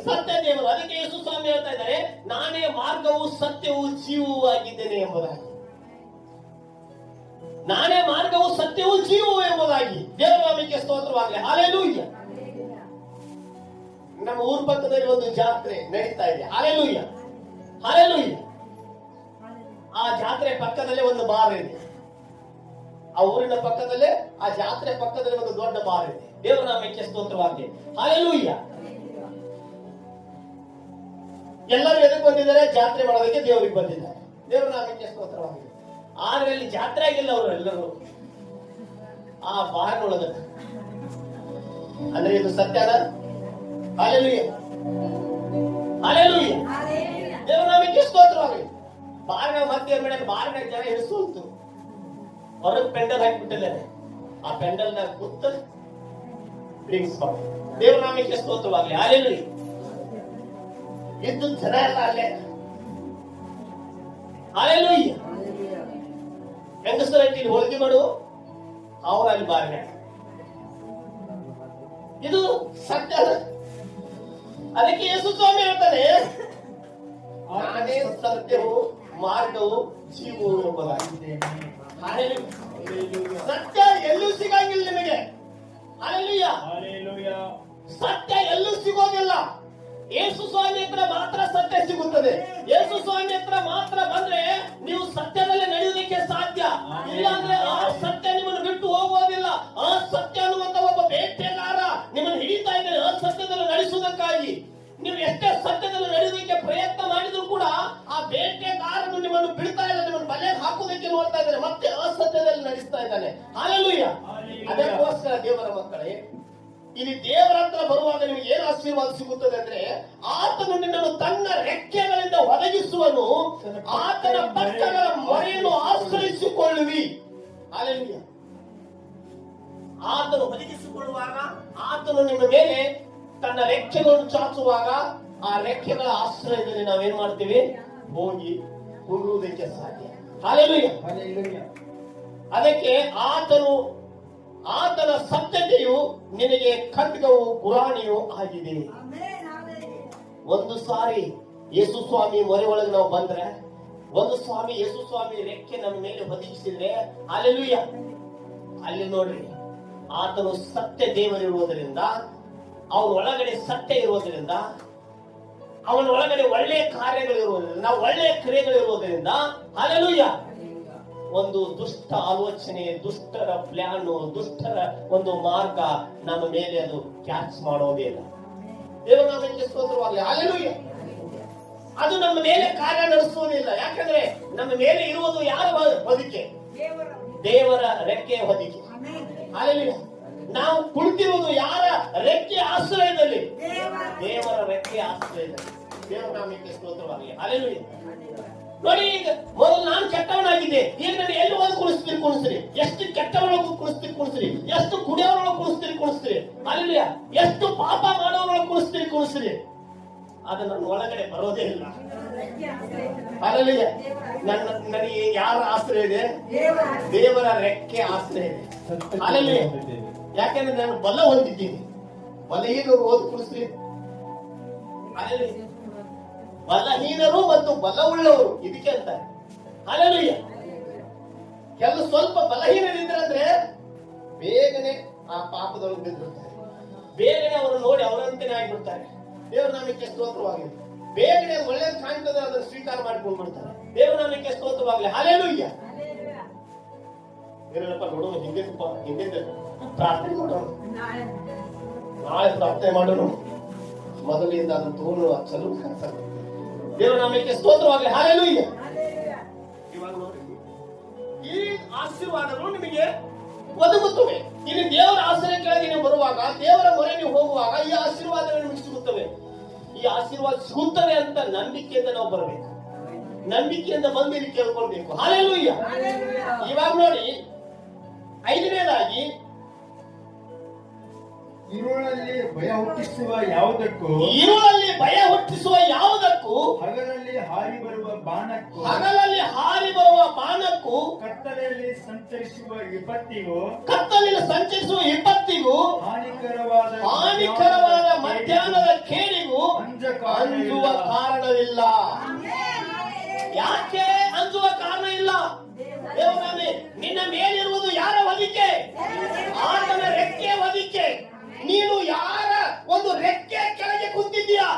ಸತ್ಯ ದೇವರು. ಅದಕ್ಕೆ ಯೇಸು ಸ್ವಾಮಿ ಹೇಳ್ತಾ ಇದ್ದಾರೆ, ನಾನೇ ಮಾರ್ಗವು ಸತ್ಯವೂ ಜೀವವೂ ಆಗಿದ್ದೇನೆ ಎಂಬುದಾಗಿ. ನಾನೇ ಮಾರ್ಗವು ಸತ್ಯವೂ ಜೀವವೂ ಎಂಬುದಾಗಿ. ದೇವರ ನಾಮಕ್ಕೆ ಸ್ತೋತ್ರವಾಗಲಿ. ಹಾಲೆಲೂಯ. ನಮ್ಮ ಊರ ಪಕ್ಕದಲ್ಲಿ ಒಂದು ಜಾತ್ರೆ ನಡೀತಾ ಇದೆ. Hallelujah, hallelujah. ಆ ಜಾತ್ರೆ ಪಕ್ಕದಲ್ಲೇ ಒಂದು ಬಾರ್ ಇದೆ. ಆ ಊರಿನ ಪಕ್ಕದಲ್ಲೇ, ಆ ಜಾತ್ರೆ ಪಕ್ಕದಲ್ಲಿ ಒಂದು ದೊಡ್ಡ ಬಾರ್ ಇದೆ. ದೇವರ ನಾಮಕ್ಕೆ ಸ್ತೋತ್ರವಾಗಲಿ. ಹಾಲೆಲೂಯ. ಎಲ್ಲರೂ ಎದಕ್ಕೆ ಬಂದಿದ್ದಾರೆ? ಜಾತ್ರೆ ಮಾಡೋದಕ್ಕೆ ದೇವರಿಗೆ ಬಂದಿದ್ದಾರೆ. ದೇವರ ನಾಮಕ್ಕೆ ಸ್ತೋತ್ರವಾಗಲಿ. ಆದ್ರೆ ಅಲ್ಲಿ ಜಾತ್ರೆ ಆಗಿಲ್ಲ. ಅವರು ಎಲ್ಲರೂ ಆ ಬಾರ್ನೊಳಗ, ಅಂದ್ರೆ ಇದು ಸತ್ಯನ. Hallelujah, hallelujah. ದೇವರ ನಾಮಕ್ಕೆ ಸ್ತೋತ್ರವಾಗಲಿ. ಬಾರ್ನಾಗ ಮತ್ತೆ ಬಾರ್ನಾಗ ಜನ ಹಿಡಿಸೋಲ್ತು, ಹೊರಗೆ ಪೆಂಡಲ್ ಹಾಕಿಬಿಟ್ಟಿದ್ದಾರೆ. ಆ ಪೆಂಡಲ್ನಾಗ ಕೂತು ಡ್ರಿಂಕ್ಸ್ ಮಾಡಿ. ದೇವರ ನಾಮಕ್ಕೆ ಸ್ತೋತ್ರವಾಗಲಿ. ಹಾಲೆಲೂಯ. ಇದ್ದು ಜನ ಎಲ್ಲ ಅಲ್ಲೇ. ಹಾಲೆಲೂಯ. ಹೆಂಗಸರ ಇಲ್ಲಿ ಹೋಳಿಗೆ ಮಾಡು, ಅವರ ಅಲ್ಲಿ ಬಾರ್ನಾಗ. ಇದು ಸತ್ಯ. ಅದಕ್ಕೆ ಯೇಸು ಸ್ವಾಮಿ ಹೇಳ್ತಾನೆ, ನಾನೇ ಸತ್ಯವು ಮಾರ್ಗವು ಜೀವವು ಎಂಬುದಾಗಿದೆ. ಸತ್ಯ ಎಲ್ಲೂ ಸಿಗಂಗಿಲ್ಲ ನಿಮಗೆ. ಹಾಲೆಲೂಯ. ಸತ್ಯ ಎಲ್ಲೂ ಸಿಗೋದಿಲ್ಲ. ಯೇಸು ಸ್ವಾಮಿ ಹತ್ರ ಮಾತ್ರ ಸತ್ಯ ಸಿಗುತ್ತದೆ. ಯೇಸು ಸ್ವಾಮಿ ಹತ್ರ ಮಾತ್ರ ಬಂದ್ರೆ ನೀವು ಸತ್ಯದಲ್ಲಿ ನಡೆಯುವುದಕ್ಕೆ ಸಾಧ್ಯ. ಇಲ್ಲಾಂದ್ರೆ ಆ ಸತ್ಯ ನಿಮ್ಮನ್ನು ಬಿಟ್ಟು ಹೋಗುವುದಿಲ್ಲ. ಆ ಸತ್ಯ ಅನ್ನುವಂತ ಒಬ್ಬ ಬೇಟೆಗಾರ ನಿಮ್ಮನ್ನು ಹಿಡಿತಾ ಇದ್ದಾರೆ ಅಸತ್ಯದಲ್ಲಿ ನಡೆಸುವುದಕ್ಕಾಗಿ. ನೀವು ಎಷ್ಟೇ ಸತ್ಯದಲ್ಲಿ ನಡೆಯುವುದಕ್ಕೆ ಪ್ರಯತ್ನ ಮಾಡಿದ್ರು ಕೂಡ ಆ ಬೇಟೆಗಾರನು ನಿಮ್ಮನ್ನು ಬಿಡ್ತಾ ಇಲ್ಲ, ನಿಮ್ಮನ್ನು ಬಲೆಗೆ ಹಾಕುವುದಕ್ಕೆ ನೋಡ್ತಾ ಇದ್ದಾನೆ, ಮತ್ತೆ ಅಸತ್ಯದಲ್ಲಿ ನಡೆಸ್ತಾ ಇದ್ದಾನೆ. ಹಾಲೆಲೂಯ. ಅದಕ್ಕೋಸ್ಕರ ದೇವರ ಮಕ್ಕಳೇ, ಇಲ್ಲಿ ದೇವರ ಹತ್ರ ಬರುವಾಗ ನಿಮಗೆ ಏನು ಆಶೀರ್ವಾದ ಸಿಗುತ್ತದೆ ಅಂದ್ರೆ, ಆತನು ನಿನ್ನನ್ನು ತನ್ನ ರೆಕ್ಕೆಗಳಿಂದ ಒದಗಿಸುವನು, ಆತನ ಪಕ್ಕಗಳ ಮೊರೆಯನ್ನು ಆಶ್ರಯಿಸಿಕೊಳ್ಳುವಿ. ಹಾಲೆಲೂಯ. ಆತನು ಒದಗಿಸಿಕೊಳ್ಳುವಾಗ, ಆತನು ನಿಮ್ಮ ಮೇಲೆ ತನ್ನ ರೆಕ್ಕೆಗಳನ್ನು ಚಾಚುವಾಗ, ಆ ರೆಕ್ಕೆಗಳ ಆಶ್ರಯದಲ್ಲಿ ನಾವೇನ್ ಮಾಡ್ತೀವಿ? ಹೋಗಿ ಕೂರುವುದಕ್ಕೆ ಸಾಧ್ಯ. ಹಾಲೆಲೂಯ. ಅದಕ್ಕೆ ಆತನ ಸತ್ಯತೆಯು ನಿನಗೆ ಖಡ್ಗವು ಗುರಾಣಿಯೂ ಆಗಿದೆ. ಒಂದು ಸಾರಿ ಯೇಸು ಸ್ವಾಮಿ ಮೊರೆ ಒಳಗೆ ನಾವು ಬಂದ್ರೆ ಒಂದು ಸ್ವಾಮಿ ಯೇಸು ಸ್ವಾಮಿ ರೆಕ್ಕೆ ನಮ್ಮ ಮೇಲೆ ಹೊದಿಸಿದ್ರೆ ಹಲ್ಲೆಲೂಯಾ, ಅಲ್ಲಿ ನೋಡ್ರಿ ಆತನು ಸತ್ಯ ದೇವರಿರುವುದರಿಂದ, ಅವನ ಒಳಗಡೆ ಸತ್ಯ ಇರುವುದರಿಂದ, ಅವನ ಒಳಗಡೆ ಒಳ್ಳೆಯ ಕಾರ್ಯಗಳು ಇರುವುದರಿಂದ, ಒಳ್ಳೆಯ ಕ್ರಿಯೆಗಳಿರುವುದರಿಂದ ಹಲ್ಲೆಲೂಯಾ, ಒಂದು ದುಷ್ಟ ಆಲೋಚನೆ, ದುಷ್ಟರ ಪ್ಲಾನು, ದುಷ್ಟರ ಒಂದು ಮಾರ್ಗ ನಮ್ಮ ಮೇಲೆ ಅದು ಕ್ಯಾಚ್ ಮಾಡೋದೇ ಇಲ್ಲ. ದೇವರ ನಾಮಕ್ಕೆ ಸ್ತೋತ್ರವಾಗಲಿ. ಹಲ್ಲೆಲೂಯಾ. ಅದು ನಮ್ಮ ಮೇಲೆ ಕಾರ್ಯ ನಡೆಸುವುದಿಲ್ಲ. ಯಾಕಂದ್ರೆ ನಮ್ಮ ಮೇಲೆ ಇರುವುದು ಯಾರ ಹೊದಿಕೆ? ದೇವರ ರೆಕ್ಕೆಯ ಹೊದಿಕೆ. ಹಲ್ಲೆಲೂಯಾ. ನಾವು ಕುಳಿತಿರುವುದು ಯಾರ ರೆಕ್ಕೆ ಆಶ್ರಯದಲ್ಲಿ? ದೇವರ ರೆಕ್ಕೆ ಆಶ್ರಯದಲ್ಲಿ. ದೇವರ ನಾಮಕ್ಕೆ ಸ್ತೋತ್ರವಾಗಲಿ. ಹಲ್ಲೆಲೂಯಾ. ನೋಡಿ, ಈಗ ಮೊದಲು ನಾನು ಕೆಟ್ಟವನಾಗಿದ್ದೆ, ಈಗ ನಾನು ಎಲ್ಲಿ ಹೋಗಿ ಕುಣಿಸ್ತೀರಿ, ಎಷ್ಟು ಕೆಟ್ಟವರೊಳಗೆ ಕುಣಿಸ್ತೀರಿ, ಎಷ್ಟು ಕುಡಿಯೋರೊಳಗೆ ಕುಣಿಸ್ತೀರಿ, ಹಲ್ಲೆಲೂಯಾ, ಎಷ್ಟು ಪಾಪ ಮಾಡೋರೊಳಗೆ ಕುಣಿಸ್ತೀರಿ, ಅದು ನನ್ನ ಒಳಗಡೆ ಬರೋದೇ ಇಲ್ಲ. ಹಲ್ಲೆಲೂಯಾ. ನನಗೆ ಯಾರ ಆಶ್ರಯ ಇದೆ? ದೇವರ ರೆಕ್ಕೆ ಆಶ್ರಯ ಇದೆ. ಹಲ್ಲೆಲೂಯಾ. ಯಾಕೆಂದ್ರೆ ನಾನು ಬಲ ಹೊಂದಿದ್ದೀನಿ. ಬಲಹೀನರು ಓದಿ ಕುಣಿಸ್ರಿ. ಹಲ್ಲೆಲೂಯಾ. ಬಲಹೀನರು ಮತ್ತು ಬಲವುಳ್ಳವರು ಇದಕ್ಕೆ ಅಂತಾರೆ. ಹಲ್ಲೆಲೂಯಾ. ಕೆಲವು ಸ್ವಲ್ಪ ಬಲಹೀನರಿದ್ರಂದ್ರೆ ಬೇಗನೆ ಆ ಪಾಪದೊಳಗೆ ಬಿದ್ದಿರ್ತಾರೆ, ಬೇಗನೆ ಅವರು ನೋಡಿ ಅವರಂತೆನೇ ಆಗಿಬಿಡ್ತಾರೆ. ದೇವರ ನಾಮಕ್ಕೆ ಸ್ತೋತ್ರವಾಗಲಿ. ಬೇಗನೆ ಒಳ್ಳೆಯ ಕಾಣ್ತದೆ, ಅದನ್ನು ಸ್ವೀಕಾರ ಮಾಡಿಕೊಂಡು ಬಿಡ್ತಾರೆ. ದೇವರ ನಾಮಕ್ಕೆ ಸ್ತೋತ್ರವಾಗಲಿ. ಹಲ್ಲೆಲೂಯಾ. ಏನಪ್ಪ ನೋಡೋಣ, ಹಿಂದೆ ಪ್ರಾರ್ಥನೆ ಮಾಡೋಣ, ನಾಳೆ ಪ್ರಾರ್ಥನೆ ಮಾಡೋಣ. ಮೊದಲಿಂದ ಅದನ್ನು ತಗೊಂಡು ಚಲೋ ಕಾಣಿಸ್ತಾರೆ. ದೇವರ ನಾಮಕ್ಕೆ ಸ್ತೋತ್ರವಾಗಲಿ. ಹಲ್ಲೆಲೂಯಾ. ಇವಾಗ ನೋಡಿ, ಈ ಆಶೀರ್ವಾದಗಳು ನಿಮಗೆ ಒದಗುತ್ತವೆ. ಇಲ್ಲಿ ದೇವರ ಆಶ್ರಯ ಕೆಳಗೆ ನೀವು ಬರುವಾಗ, ದೇವರ ಮೊರೆ ನೀವು ಹೋಗುವಾಗ ಈ ಆಶೀರ್ವಾದಗಳು ನಿಮಗೆ ಸಿಗುತ್ತವೆ. ಈ ಆಶೀರ್ವಾದ ಸಿಗುತ್ತದೆ ಅಂತ ನಂಬಿಕೆಯಿಂದ ನಾವು ಬರಬೇಕು. ನಂಬಿಕೆಯಿಂದ ಬಂದು ಇಲ್ಲಿ ಕೇಳ್ಕೊಳ್ಬೇಕು. ಹಲ್ಲೆಲೂಯಾ. ಇವಾಗ ನೋಡಿ, 5ನೇದಾಗಿ, ಇರುಳಲ್ಲಿ ಭಯ ಹುಟ್ಟಿಸುವ ಯಾವುದಕ್ಕೂ, ಇರುಳಲ್ಲಿ ಭಯ ಹುಟ್ಟಿಸುವ ಯಾವುದಕ್ಕೂ, ಹಗಲಲ್ಲಿ ಹಾರಿ ಬರುವ ಬಾಣಕ್ಕೂ, ಹಗಲಲ್ಲಿ ಹಾರಿ ಬರುವ ಬಾಣಕ್ಕೂ, ಕತ್ತಲೆಯಲ್ಲಿ ಸಂಚರಿಸುವ ವಿಪತ್ತಿಗೂ, ಕತ್ತಲಿನ ಸಂಚರಿಸುವ ವಿಪತ್ತಿಗೂ, ಹಾನಿಕರವಾದ ಮಧ್ಯಾಹ್ನದ ಕೇಡಿಗೂ ಅಂಜುವ ಕಾರಣವಿಲ್ಲ. ಯಾಕೆ ಅಂಜುವ ಕಾರಣ ಇಲ್ಲ? ದೇವರೇ, ನಿನ್ನ ಮೇಲಿರುವುದು ಯಾರ ಹೊದಿಕೆ? ಆತನ ರೆಕ್ಕೆ ಹೊದಿಕೆ. ನೀನು ಯಾರ ಒಂದು ರೆಕ್ಕೆ ಕೆಳಗೆ ಕುಂತಿದ್ದೀಯಾ?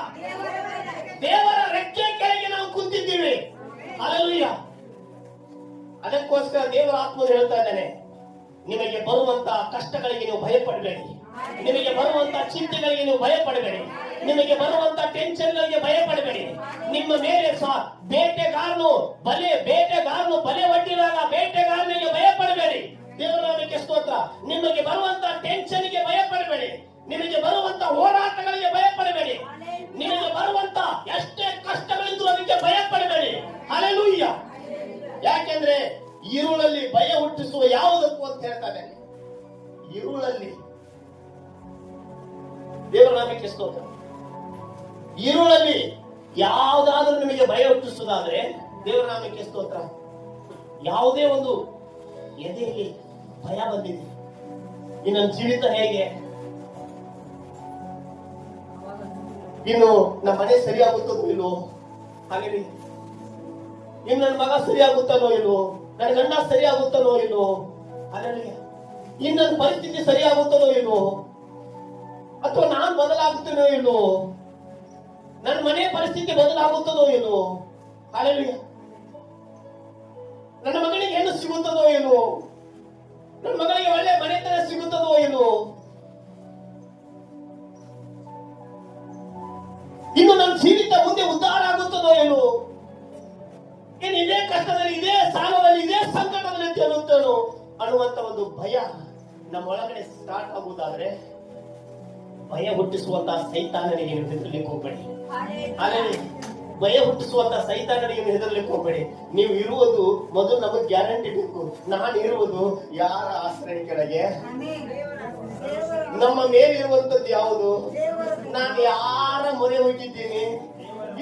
ದೇವರ ರೆಕ್ಕೆ ಕೆಳಗೆ ನಾವು ಕುಂತಿದ್ದೀವಿ. ಹಲ್ಲೆಲೂಯಾ. ಅದಕ್ಕೋಸ್ಕರ ದೇವರ ಆತ್ಮನು ಹೇಳ್ತಾ ಇದ್ದಾನೆ, ನಿಮಗೆ ಬರುವಂತಹ ಕಷ್ಟಗಳಿಗೆ ನೀವು ಭಯಪಡಬೇಡಿ, ನಿಮಗೆ ಬರುವಂತಹ ಚಿಂತೆಗಳಿಗೆ ನೀವು ಭಯಪಡಬೇಡಿ, ನಿಮಗೆ ಬರುವಂತಹ ಟೆನ್ಷನ್ಗಳಿಗೆ ಭಯಪಡಬೇಡಿ. ನಿಮ್ಮ ಮೇಲೆ ಬೇಟೆಗಾರನು ಬಲೆ ಒಡ್ಡಿದಾಗ ಬೇಟೆಗಾರನಿಗೆ ಭಯಪಡಬೇಡಿ. ದೇವರ ನಾಮಕ್ಕೆ ಸ್ತೋತ್ರ. ನಿಮಗೆ ಬರುವಂತಹ ಟೆನ್ಷನ್ಗೆ ಭಯಪಡಬೇಡಿ, ನಿಮಗೆ ಬರುವಂತಹ ಹೋರಾಟಗಳಿಗೆ ಭಯಪಡಬೇಡಿ, ನಿಮಗೆ ಬರುವಂತ ಎಷ್ಟೇ ಕಷ್ಟಗಳಿದ್ರು ಅದಕ್ಕೆ ಭಯಪಡಬೇಡಿ. ಹಲ್ಲೆಲೂಯಾ. ಯಾಕೆಂದ್ರೆ ಇರುಳಲ್ಲಿ ಭಯ ಹುಟ್ಟಿಸುವ ಯಾವುದಕ್ಕೂ ಅಂತ ಹೇಳ್ತಾನೆ. ಇರುಳಲ್ಲಿ, ದೇವರ ನಾಮಕ್ಕೆ ಸ್ತೋತ್ರ. ಇರುಳಲ್ಲಿ ಯಾವುದಾದ್ರೂ ನಿಮಗೆ ಭಯ ಹುಟ್ಟಿಸುವುದಾದ್ರೆ, ದೇವರ ನಾಮಕ್ಕೆ ಸ್ತೋತ್ರ, ಯಾವುದೇ ಒಂದು ಎದೆಯಲ್ಲಿ ಭಯ ಬಂದಿದೆ, ಈ ನನ್ನ ಜೀವಿತ ಹೇಗೆ, ಇನ್ನು ನಮ್ಮ ಮನೆ ಸರಿಯಾಗುತ್ತದೋ ಇಲ್ವೋ, ಹಾಗೆ ಇನ್ನು ನನ್ನ ಮಗ ಸರಿಯಾಗುತ್ತಾನೋ ಇಲ್ವೋ, ನನ್ನ ಗಂಡ ಸರಿಯಾಗುತ್ತಾನೋ ಇಲ್ವೋ, ಹಾಗೆ ಇನ್ನು ನನ್ನ ಪರಿಸ್ಥಿತಿ ಸರಿಯಾಗುತ್ತದೋ ಇಲ್ವೋ, ಅಥವಾ ನಾನು ಬದಲಾಗುತ್ತೇನೋ ಇಲ್ವೋ, ನನ್ನ ಮನೆ ಪರಿಸ್ಥಿತಿ ಬದಲಾಗುತ್ತದೋ ಇಲ್ವೋ, ಹಾಗೆ ನನ್ನ ಮಗನಿಗೆ ಏನು ಸಿಗುತ್ತದೋ ಇಲ್ವೋ, ನನ್ನ ಮಗಳಿಗೆ ಒಳ್ಳೆ ಮನೆತನ ಸಿಗುತ್ತದೋ ಇಲ್ವೋ, ಇನ್ನು ನನ್ನ ಜೀವಿತ ಮುಂದೆ ಉದ್ಧಾರ ಆಗುತ್ತದೋ ಇಲ್ವೋ, ಇನ್ನು ಇದೇ ಕಷ್ಟದಲ್ಲಿ, ಇದೇ ಸಾಲದಲ್ಲಿ, ಇದೇ ಸಂಕಟದಲ್ಲಿ ತೇಲುತ್ತೇನೋ ಅನ್ನುವಂತ ಒಂದು ಭಯ ನಮ್ಮ ಒಳಗಡೆ ಸ್ಟಾರ್ಟ್ ಆಗುವುದಾದ್ರೆ, ಭಯ ಹುಟ್ಟಿಸುವಂತಹ ಸೈತಾನನಿಗೆ ನೀವು ಹೆದರ್ಲಿಕ್ಕೆ ಹೋಗಬೇಡಿ. ಭಯ ಹುಟ್ಟಿಸುವಂತಹ ಸೈತಾನನಿಗೆ ನೀವು ಹೆದರ್ಲಿಕ್ಕೆ ಹೋಗಬೇಡಿ. ನೀವು ಇರುವುದು ಮೊದಲು ನಮಗೆ ಗ್ಯಾರಂಟಿ ಬೇಕು. ನಾನು ಇರುವುದು ಯಾರ ಆಶ್ರಯ ಕೆಳಗೆ? ನಮ್ಮ ಮೇಲಿರುವಂತದ್ದು ಯಾವುದು? ನಾನು ಯಾರ ಮೊರೆ ಹೋಗಿದ್ದೀನಿ?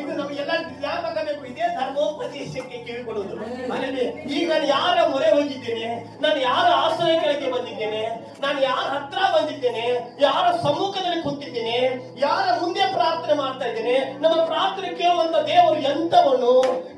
ಇದು ನಮಗೆಲ್ಲ ಜ್ಞಾಪಕ ಬೇಕು. ಇದೇ ಧರ್ಮೋಪದೇಶಕ್ಕೆ ಕೇಳಿಕೊಳ್ಳುವುದು. ಅಲ್ಲಿ ಈಗ ನಾನು ಯಾರ ಮೊರೆ ಹೋಗಿದ್ದೇನೆ, ನಾನು ಯಾರ ಆಶ್ರಯ ಕೆಳಗೆ ಬಂದಿದ್ದೇನೆ, ನಾನು ಯಾರ ಹತ್ರ ಬಂದಿದ್ದೇನೆ, ಯಾರ ಸಮ್ಮುಖದಲ್ಲಿ ಕೂತಿದ್ದೇನೆ, ಯಾರ ಮುಂದೆ ಪ್ರಾರ್ಥನೆ ಮಾಡ್ತಾ ಇದ್ದೇನೆ. ನಮ್ಮ ಪ್ರಾರ್ಥನೆ ಕೇಳುವಂತ ದೇವರು ಎಂತವನು,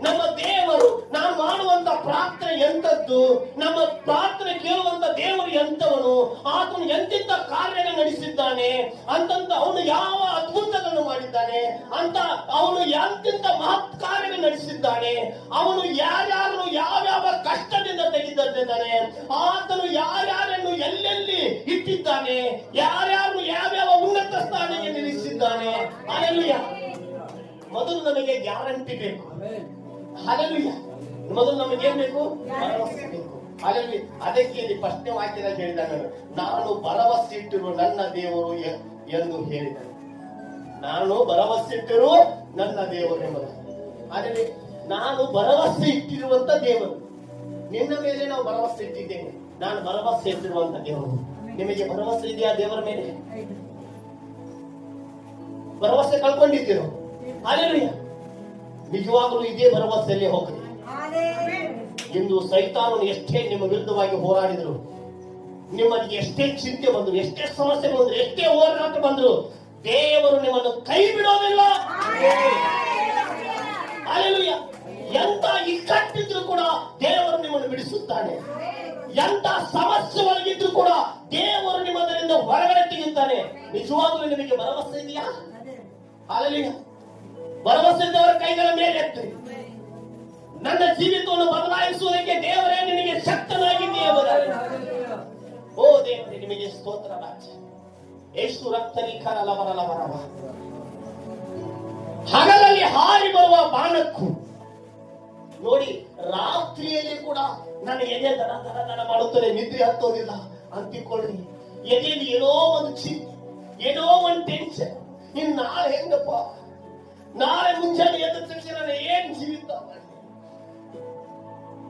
ನಮ್ಮ ದೇವರು ನಾನು ಮಾಡುವಂತ ಪ್ರಾರ್ಥನೆ ಎಂತದ್ದು, ನಮ್ಮ ಪ್ರಾರ್ಥನೆ ಕೇಳುವಂತ ದೇವರು ಎಂತವನು, ಆತನು ಎಂತೆಂತ ಕಾರ್ಯಗಳನ್ನು ನಡೆಸಿದ್ದಾನೆ, ಅಂತಂತ ಅವನು ಯಾವ ಅದ್ಭುತಗಳನ್ನು ಮಾಡಿದ್ದಾನೆ ಅಂತ, ಅವನು ಎಂತೆಂತ ಮಹತ್ ಕಾರ್ಯಗಳನ್ನು ನಡೆಸಿದ್ದಾನೆ, ಅವನು ಯಾರ್ಯಾರನ್ನು ಯಾವ್ಯಾವ ಕಷ್ಟದಿಂದ ತೆಗೆದಿದ್ದಾನೆ, ಆತನು ಯಾರ್ಯಾರನ್ನು ಎಲ್ಲೆಲ್ಲಿ ಇಟ್ಟಿದ್ದಾನೆ, ಯಾರ್ಯಾರನ್ನು ಯಾವ್ಯಾವ ಉನ್ನತ ಸ್ಥಾನಕ್ಕೆ ನಿಲ್ಲಿಸಿದ್ದಾನೆ. ಹಲ್ಲೆಲೂಯಾ. ಮೊದಲು ನಮಗೆ ಗ್ಯಾರಂಟಿ ಬೇಕು. ಹಲ್ಲೆಲೂಯಾ. ಮೊದಲು ನಮಗೆ ಏನ್ ಬೇಕು? ಭರವಸೆ ಬೇಕು. ಹಲ್ಲೆಲೂಯಾ. ಅದಕ್ಕೆ ಇಲ್ಲಿ ಪ್ರಶ್ನೆ ವಾಕ್ಯದಲ್ಲಿ ಹೇಳಿದಾಗ ನಾನು ಭರವಸೆ ಇಟ್ಟಿರುವ ನನ್ನ ದೇವರು ಎಂದು ಹೇಳಿದನು. ನಾನು ಭರವಸೆ ಇಟ್ಟಿರುವ ನನ್ನ ದೇವರು ಎಂಬುದು. ಆದರೆ ನಾನು ಭರವಸೆ ಇಟ್ಟಿರುವಂತ ದೇವರು, ನಿನ್ನ ಮೇಲೆ ನಾವು ಭರವಸೆ ಇಟ್ಟಿದ್ದೇನೆ. ನಾನು ಭರವಸೆ ಇಟ್ಟಿರುವಂತ ದೇವರು. ನಿಮಗೆ ಭರವಸೆ ಇದೆಯಾ ದೇವರ ಮೇಲೆ? ಭರವಸೆ ಕಳ್ಕೊಂಡಿದ್ದೀರೋ? ಹಲ್ಲೆಲೂಯಾ. ನಿಜವಾಗಲೂ ಇದೇ ಭರವಸೆಯಲ್ಲಿ ಹೋಗ್ರಿ. ಇಂದು ಸೈತಾನನು ಎಷ್ಟೇ ನಿಮ್ಮ ವಿರುದ್ಧವಾಗಿ ಹೋರಾಡಿದ್ರು, ನಿಮಗೆ ಎಷ್ಟೇ ಚಿಂತೆ ಬಂದ್ರು, ಎಷ್ಟೇ ಸಮಸ್ಯೆ ಬಂದ್ರು, ಎಷ್ಟೇ ಹೋರಾಟ ಬಂದ್ರು, ದೇವರು ನಿಮ್ಮನ್ನು ಕೈ ಬಿಡೋದಿಲ್ಲ. ಹಲ್ಲೆಲೂಯಾ. ಎಂತ ಇಕ್ಕಟ್ಟಿದ್ರು ಕೂಡ ದೇವರು ನಿಮ್ಮನ್ನು ಬಿಡಿಸುತ್ತಾನೆ. ಎಂತ ಸಮಸ್ಯೆ ಒಳಗಿದ್ರು ಕೂಡ ದೇವರು ನಿಮ್ಮದರಿಂದ ಹೊರಗಡೆ ತೆಗೆಯುತ್ತಾನೆ. ನಿಜವಾಗಲೂ ನಿಮಗೆ ಭರವಸೆ ಇದೆಯಾ? ಹಲ್ಲೆಲೂಯಾ. ಭರವಸೆ ಇದ್ದವರ ಕೈಗಳ ಮೇಲೆ ಎತ್ತಿ. ನನ್ನ ಜೀವಿತವನ್ನು ಬದಲಾಯಿಸುವುದಕ್ಕೆ ದೇವರೇ ನಿನಗೆ ಶಕ್ತನಾಗಿದೆಯೇ ಎಂಬುದಾಗಿ. ಓ ದೇವರೇ, ನಿಮಗೆ ಸ್ತೋತ್ರ ರಾಜ್ಯ. ಎಷ್ಟು ರಕ್ತನಿಖರ ಲವರಲವರವ. ಹಗಲಲ್ಲಿ ಹಾರಿ ಬರುವ ಬಾಣಕ್ಕೂ ನೋಡಿ, ರಾತ್ರಿಯಲ್ಲಿ ಕೂಡ ನನ್ನ ಎದೆ ದಡ ದಡ ದಡ ಮಾಡುತ್ತದೆ, ನಿದ್ರೆ ಹತ್ತೋದಿಲ್ಲ ಅಂತಿಕೊಳ್ಳಿ. ಎದೆಯಲ್ಲಿ ಏನೋ ಒಂದು ಚಿಂತೆ, ಏನೋ ಒಂದು ಟೆನ್ಷನ್. ಇನ್ ನಾಳೆ ಹೆಂಗಪ್ಪ, ನಾಳೆ ಮುಂಜಾನೆ ಎದ್ದ ತಕ್ಷಣ ನಾನು ಏನ್ ಜೀವಿತ ಮಾಡಿ,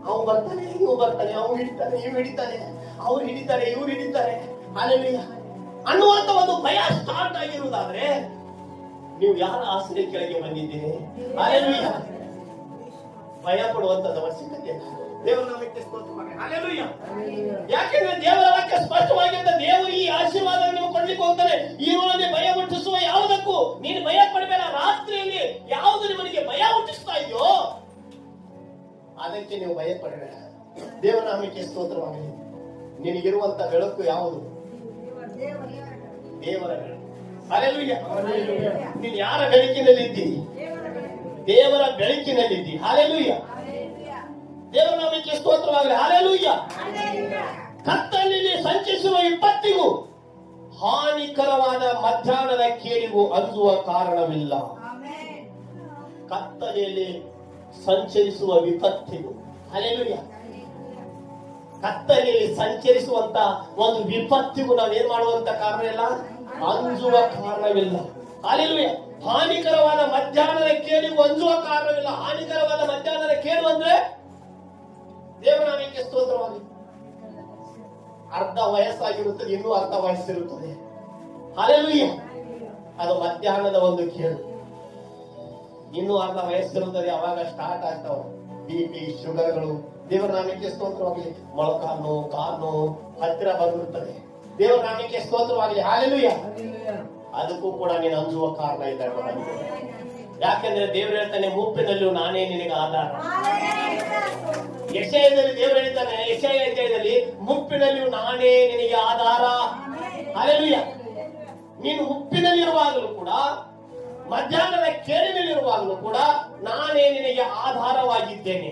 ಅವ್ನು ಬರ್ತಾನೆ, ಇವ್ ಬರ್ತಾನೆ, ಅವ್ನು ಹಿಡಿತಾನೆ, ಇವ್ ಹಿಡಿತಾನೆ, ಅವ್ರು ಹಿಡಿತಾರೆ, ಇವ್ರು ಹಿಡಿತಾರೆ, ಹಲ್ಲೆಲೂಯಾ ಅನ್ನುವಂತ ಒಂದು ಭಯ ಸ್ಟಾರ್ಟ್ ಆಗಿರುವುದಾದ್ರೆ ನೀವು ಯಾರ ಆಶ್ರಯ ಕೆಳಗೆ ಬಂದಿದ್ದೀರಿ? ಹಲ್ಲೆಲೂಯಾ. ಭಯ ಪಡುವಂತದ್ದು ಅವಶ್ಯಕತೆ ಇಲ್ಲ. ದೇವರ ನಾಮಕ್ಕೆ ಸ್ತೋತ್ರ ಮಾಡಿ. ಹಲ್ಲೆಲೂಯಾ. ಯಾಕೆಂದ್ರೆ ದೇವರ ವಾಕ್ಯ ಸ್ಪಷ್ಟವಾಗಿ ಅಂತ, ದೇವರು ಈ ಆಶೀರ್ವಾದ ನೀವು ಕೊಡ್ಲಿಕ್ಕೆ ಹೋಗ್ತಾರೆ. ಈ ನೋಡದೆ ಭಯ ಹುಟ್ಟಿಸುವ ಯಾವುದಕ್ಕೂ ನೀನು ಭಯ ಪಡಬೇಡ. ರಾತ್ರಿಯಲ್ಲಿ ಯಾವುದು ನಿಮಗೆ ಭಯ ಹುಟ್ಟಿಸ್ತಾ ಇದೆಯೋ ಅದಕ್ಕೆ ನೀವು ಭಯ ಪಡಬೇಡ. ದೇವರ ನಾಮಕ್ಕೆ ಸ್ತೋತ್ರವಾಗಲಿ. ನಿನಗಿರುವಂತ ಬೆಳಕು ಯಾವುದು? ದೇವರ ಬೆಳಕು. ಹಲ್ಲೆಲೂಯಾ. ನೀನು ಯಾರ ಬೆಳಕಿನಲ್ಲಿದ್ದಿ? ದೇವರ ಬೆಳಕಿನಲ್ಲಿದ್ದಿ. ಹಲ್ಲೆಲೂಯಾ. ದೇವರ ನಾಮಕ್ಕೆ ಸ್ತೋತ್ರವಾಗಲಿ. ಹಲ್ಲೆಲೂಯಾ. ಕತ್ತಲಿನಲ್ಲಿ ಸಂಚರಿಸುವ ವಿಪತ್ತಿಗೂ ಹಾನಿಕರವಾದ ಮಧ್ಯಾಹ್ನದ ಕೇಳಿಗೂ ಅಂಜುವ ಕಾರಣವಿಲ್ಲ. ಕತ್ತಲೆಯಲ್ಲಿ ಸಂಚರಿಸುವ ವಿಪತ್ತಿಗೂ, ಹಲ್ಲೆಲೂಯಾ, ಕತ್ತಲೆಯಲ್ಲಿ ಸಂಚರಿಸುವಂತ ಒಂದು ವಿಪತ್ತಿಗೂ ನಾವೇನ್ ಮಾಡುವಂತ ಕಾರಣ ಇಲ್ಲ, ಅಂಜುವ ಕಾರಣವಿಲ್ಲ. ಹಲ್ಲೆಲೂಯಾ. ಹಾನಿಕರವಾದ ಮಧ್ಯಾಹ್ನದ ಕೇಳಿಗೂ ಅಂಜುವ ಕಾರಣವಿಲ್ಲ. ಹಾನಿಕರವಾದ ಮಧ್ಯಾಹ್ನದ ಕೇಳು ಅಂದ್ರೆ ದೇವರ ನಾಮಕ್ಕೆ ಸ್ತೋತ್ರವಾಗಿ. ಅರ್ಧ ವಯಸ್ಸಾಗಿರುತ್ತದೆ, ಇನ್ನೂ ಅರ್ಧ ವಯಸ್ಸಿರುತ್ತದೆ. ಹಲ್ಲೆಲೂಯಾ. ಅದು ಮಧ್ಯಾಹ್ನದ ಒಂದು ಕೇಳು. ಇನ್ನೂ ಅರ್ಧ ವಯಸ್ಸಿರುತ್ತದೆ, ಅವಾಗ ಸ್ಟಾರ್ಟ್ ಆಗ್ತಾವ BP, ಶುಗರ್ಗಳು. ದೇವರ ನಾಮಕ್ಕೆ ಸ್ತೋತ್ರವಾಗಲಿ. ಮೊಳಕಾಲು ಕಾಲು ಹತ್ತಿರ ಬಂದಿರುತ್ತದೆ. ದೇವರ ನಾಮಕ್ಕೆ ಸ್ತೋತ್ರವಾಗಲಿ. ಹಲ್ಲೆಲೂಯಾ. ಅದಕ್ಕೂ ಕೂಡ ನೀನು ಅಂಜುವ ಕಾರಣ ಇದೆ. ಯಾಕೆಂದ್ರೆ ದೇವರು ಹೇಳ್ತಾನೆ, ಮುಪ್ಪಿನಲ್ಲೂ ನಾನೇ ನಿನಗೆ ಆಧಾರ. ಯೆಶಾಯದಲ್ಲಿ ದೇವರು ಹೇಳ್ತಾನೆ, ಯೆಶಾಯ ಅಧ್ಯಾಯದಲ್ಲಿ, ಮುಪ್ಪಿನಲ್ಲಿಯೂ ನಾನೇ ನಿನಗೆ ಆಧಾರ. ಹಲ್ಲೆಲೂಯಾ. ನೀನು ಮುಪ್ಪಿನಲ್ಲಿರುವಾಗಲೂ ಕೂಡ, ಮಧ್ಯಾಹ್ನದ ಕೇಳಿನಲ್ಲಿರುವಾಗಲೂ ಕೂಡ ನಾನೇ ನಿನಗೆ ಆಧಾರವಾಗಿದ್ದೇನೆ.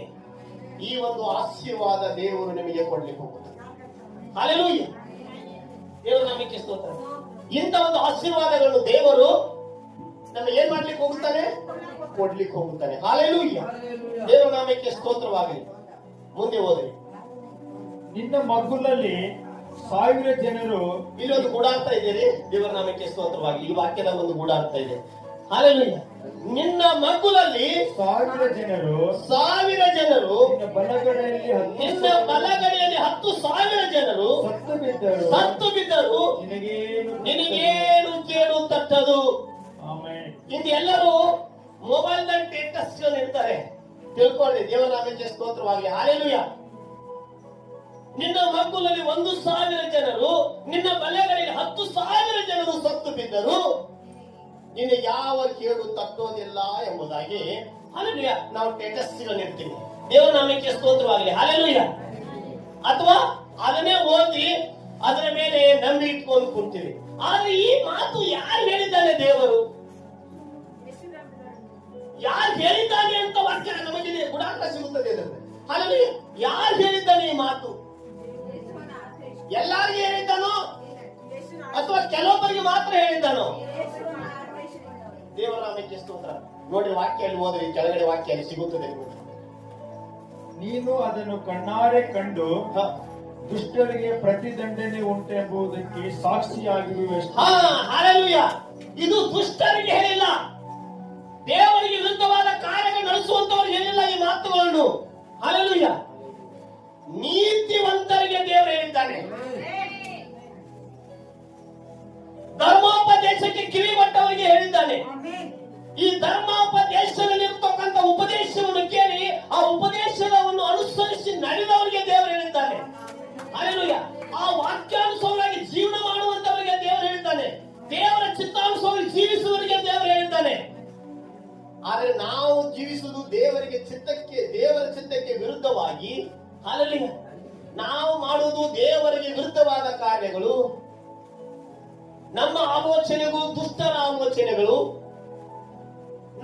ಈ ಒಂದು ಆಶೀರ್ವಾದ ದೇವರು ನಿಮಗೆ ಕೊಡ್ಲಿಕ್ಕೆ ಹೋಗುತ್ತಾನೆ. ಹಲ್ಲೆಲೂಯಾ. ದೇವರು ನಮಗೆ ಸ್ತೋತ್ರ. ಇಂಥ ಒಂದು ಆಶೀರ್ವಾದಗಳನ್ನು ದೇವರು ನಮಗೆ ಏನ್ ಮಾಡ್ಲಿಕ್ಕೆ ಹೋಗುತ್ತಾನೆ? ಕೊಡ್ಲಿಕ್ಕೆ ಹೋಗುತ್ತಾನೆ. ಹಲ್ಲೆಲೂಯಾ. ದೇವರ ನಾಮಕ್ಕೆ ಸ್ತೋತ್ರವಾಗಲಿ. ಮುಂದೆ ಹೋದ್ರಿ. ನಿನ್ನ ಮಗ್ಗುಲಲ್ಲಿ 1000 ಜನರು. ಇಲ್ಲಿ ಒಂದು ಗೂಢಾರ್ಥ ಇದೆ. ದೇವರ ನಾಮಕ್ಕೆ ಸ್ತೋತ್ರವಾಗಿ. ಈ ವಾಕ್ಯದ ಒಂದು ಗೂಢಾರ್ಥ ಇದೆ. ಹಲ್ಲೆಲೂಯಾ. ನಿನ್ನ ಮಗ್ಗುಲಲ್ಲಿ 1000 ಜನರು, 1000 ಜನರು, ನಿನ್ನ ಬಲಗಡೆಯಲ್ಲಿ 10,000 ಜನರು ಸತ್ತು ಬಿದ್ದರು, ನಿನಗೇನು ಕೇಡು ತಟ್ಟದು. ಇಂದು ಎಲ್ಲರೂ ಮೊಬೈಲ್ ನಲ್ಲಿ ಸ್ಟೇಟಸ್ ಇರ್ತಾರೆ. ತಿಳ್ಕೊಳ್ಳಿ, ದೇವರ ನಾಮಕ್ಕೆ ಸ್ತೋತ್ರವಾಗಲಿ. ಹಾಲೆಲೂಯ. ನಿನ್ನ ಮಕ್ಕಳಲ್ಲಿ 1,000 ಜನರು, ನಿನ್ನ ಬಲೆಗಳಿಗೆ 10,000 ಜನರು ಸತ್ತು ಬಿದ್ದರು, ನಿನ್ನ ಯಾವ ಕೇಡು ತಟ್ಟೋದಿಲ್ಲ ಎಂಬುದಾಗಿ ಹಾಲೆಲೂಯ ನಾವು ಸ್ಟೇಟಸ್ ಇರ್ತೀವಿ. ದೇವರ ನಾಮಕ್ಕೆ ಸ್ತೋತ್ರವಾಗಲಿ. ಹಾಲೆಲೂಯ. ಅಥವಾ ಅದನ್ನೇ ಓದಿ ಅದರ ಮೇಲೆ ನಂಬಿ ಇಟ್ಕೊಂಡು ಕುಂತೀವಿ. ಆದ್ರೆ ಈ ಮಾತು ಯಾರು ಹೇಳಿದ್ದಾನೆ? ದೇವರು ಯಾರು ಹೇಳಿದ್ದಾನೆ ಅಂತ ವಾಕ್ಯ ನಮಗೆ ಗುಣಾಂಕ ಸಿಗುತ್ತದೆ. ಹಾಲೆಲೂಯ. ಯಾರು ಹೇಳಿದ್ದಾನೆ ಈ ಮಾತು? ಎಲ್ಲರಿಗೂ ಹೇಳಿದ್ದಾನೋ ಅಥವಾ ಕೆಲವೊಬ್ಬರಿಗೆ ಮಾತ್ರ ಹೇಳಿದ್ದಾನೋ? ದೇವರ ನಾಮಕ್ಕೆ ಸ್ತೋತ್ರ. ನೋಡ್ರಿ, ವಾಕ್ಯಲ್ಲಿ ಓದ್ರಿ, ಕೆಳಗಡೆ ವಾಕ್ಯಲ್ಲಿ ಸಿಗುತ್ತದೆ ನಿಮಗೆ. ನೀನು ಅದನ್ನು ಕಣ್ಣಾರೆ ಕಂಡು ದುಷ್ಟರಿಗೆ ಪ್ರತಿದಂಡನೆ ಉಂಟೆಂಬುದಕ್ಕೆ ಸಾಕ್ಷಿಯಾಗಿರುವಷ್ಟು. ಹಾಲೆಲೂಯ. ಇದು ದುಷ್ಟರಿಗೆ ಹೇಳಿಲ್ಲ, ದೇವರಿಗೆ ವಿರುದ್ಧವಾದ ಕಾರ್ಯಗಳು ನಡೆಸುವಂತವರಿಗೆ ಹೇಳಿಲ್ಲ ಈ ಮಾತುಗಳನ್ನು. ಹಾಲೆಲೂಯ. ನೀತಿವಂತರಿಗೆ ದೇವರು ಹೇಳಿದ್ದಾನೆ. ಧರ್ಮೋಪದೇಶಕ್ಕೆ ಕಿವಿಗೊಟ್ಟವರಿಗೆ ಹೇಳಿದ್ದಾನೆ. ಈ ಧರ್ಮೋಪದೇಶದಲ್ಲಿರ್ತಕ್ಕಂಥ ಉಪದೇಶವನ್ನು ಕೇಳಿ ಆ ಉಪದೇಶವನ್ನು ಅನುಸರಿಸಿ ನಡೆದವರಿಗೆ ದೇವರು ಹೇಳಿದ್ದಾನೆ. ಹಾಲೆಲೂಯ. ಆ ವಾಕ್ಯಾನುಸಾರವಾಗಿ ಜೀವನ ಮಾಡುವಂತವರಿಗೆ ದೇವರು ಹೇಳಿದ್ದಾನೆ. ದೇವರ ಚಿತ್ತಾನುಸಾರವಾಗಿ ಜೀವಿಸುವವರಿಗೆ ದೇವರು ಹೇಳಿದ್ದಾನೆ. ಆದ್ರೆ ನಾವು ಜೀವಿಸುವುದು ದೇವರ ಚಿತ್ತಕ್ಕೆ ವಿರುದ್ಧವಾಗಿ, ಹಾಲೆಲೂಯ, ನಾವು ಮಾಡುವುದು ದೇವರಿಗೆ ವಿರುದ್ಧವಾದ ಕಾರ್ಯಗಳು, ನಮ್ಮ ಆಲೋಚನೆಗಳು ದುಷ್ಟರ ಆಲೋಚನೆಗಳು,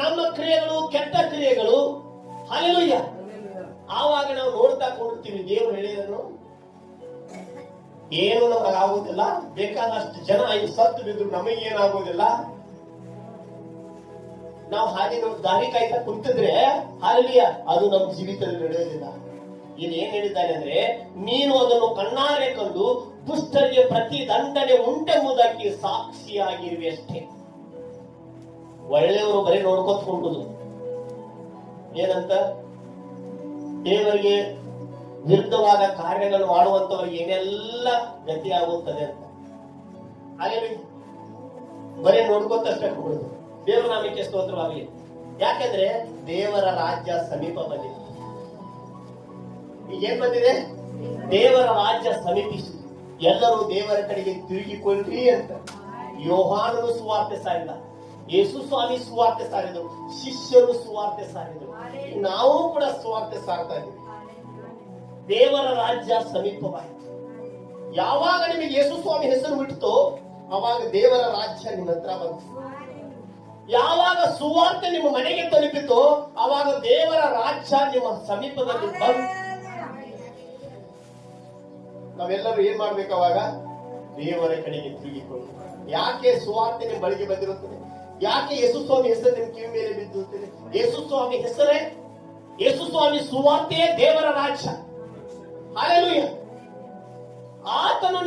ನಮ್ಮ ಕ್ರಿಯೆಗಳು ಕೆಟ್ಟ ಕ್ರಿಯೆಗಳು. ಹಾಲೆಲೂಯ. ಆವಾಗ ನಾವು ನೋಡ್ತಾ ಕೊಡ್ತೀವಿ, ದೇವರು ಹೇಳಿದನು ಏನು ನಮಗಾಗುವುದಿಲ್ಲ, ಬೇಕಾದಷ್ಟು ಜನ ಈ ಸತ್ತು ಬಿದ್ರು ನಮಗೇನಾಗುವುದಿಲ್ಲ. ನಾವು ಹಾಗೆ ದಾರಿ ಕಾಯ್ತಾ ಕುಂತಿದ್ರೆ ಹಾಲೆಲೂಯ ಅದು ನಮ್ಮ ಜೀವಿತದಲ್ಲಿ ನಡೆಯೋದಿಲ್ಲ. ಇಲ್ಲಿ ಏನ್ ಹೇಳಿದ್ದಾನೆ ಅಂದ್ರೆ, ನೀನು ಅದನ್ನು ಕಣ್ಣಾರೆ ಕಂಡು ದುಷ್ಟರಿಗೆ ಪ್ರತಿ ದಂಡನೆ ಉಂಟೆಂಬುದಕ್ಕೆ ಸಾಕ್ಷಿಯಾಗಿರುವೆ ಅಷ್ಟೇ. ಒಳ್ಳೆಯವರು ಬರೀ ನೋಡ್ಕೊತ್ಕೊಂಡುದು ಏನಂತ, ದೇವರಿಗೆ ವಿರುದ್ಧವಾದ ಕಾರ್ಯಗಳು ಮಾಡುವಂತವರಿಗೆ ಏನೆಲ್ಲ ಗತಿ ಆಗುತ್ತದೆ ಅಂತ. ಹಾಗೆ ಬರೀ ನೋಡ್ಕೊತಷ್ಟೇ ಕೊಡುದು. ದೇವರ ನಾಮಕ್ಕೆ ಸ್ತೋತ್ರವಾಗಲಿ. ಯಾಕೆಂದ್ರೆ ದೇವರ ರಾಜ್ಯ ಸಮೀಪ ಬಂದಿದೆ. ಈಗ ಏನ್ ಬಂದಿದೆ? ದೇವರ ರಾಜ್ಯ ಸಮೀಪಿಸಿ ಎಲ್ಲರೂ ದೇವರ ಕಡೆಗೆ ತಿರುಗಿಕೊಳ್ಳ್ರಿ ಅಂತ ಯೋಹಾನನು ಸುವಾರ್ತೆ ಸಾರಿದ, ಯೇಸು ಸ್ವಾಮಿ ಸುವಾರ್ತೆ ಸಾರಿದರು, ಶಿಷ್ಯರು ಸುವಾರ್ತೆ ಸಾರಿದರು, ನಾವು ಕೂಡ ಸುವಾರ್ತೆ ಸಾರ್ತಾ ಇದ್ದೀವಿ. ದೇವರ ರಾಜ್ಯ ಸಮೀಪವಾಯಿತು. ಯಾವಾಗ ನಿಮಗೆ ಯೇಸು ಸ್ವಾಮಿ ಹೆಸರು ಬಿಟ್ಟಿತೋ ಅವಾಗ ದೇವರ ರಾಜ್ಯ ನಿಮ್ಮ ಹತ್ರ ಬಂತು. ಯಾವಾಗ ಸುವಾರ್ತೆ ನಿಮ್ಮ ಮನೆಗೆ ತಲುಪಿತೋ ಅವಾಗ ದೇವರ ರಾಜ್ಯ ನಿಮ್ಮ ಸಮೀಪದಲ್ಲಿ ಬಂತು. ನಾವೆಲ್ಲರೂ ಏನ್ ಮಾಡ್ಬೇಕು? ಅವಾಗ ದೇವರ ಕಡೆಗೆ ತಿರುಗಿಕೊಳ್ಳಿ. ಯಾಕೆ ಸುವಾರ್ತೆ ನಿಮ್ಮ ಬಳಿಗೆ ಬಂದಿರುತ್ತದೆ? ಯಾಕೆ ಯೇಸು ಸ್ವಾಮಿ ಹೆಸರು ನಿಮ್ಮ ಕಿವಿ ಮೇಲೆ ಬಿದ್ದಿರುತ್ತದೆ? ಯೇಸು ಸ್ವಾಮಿ ಹೆಸರೇ, ಯೇಸು ಸ್ವಾಮಿ ಸುವಾರ್ತೆಯೇ ದೇವರ ರಾಜ್ಯ. ಹಾಲೆಲೂಯ. ಆತನು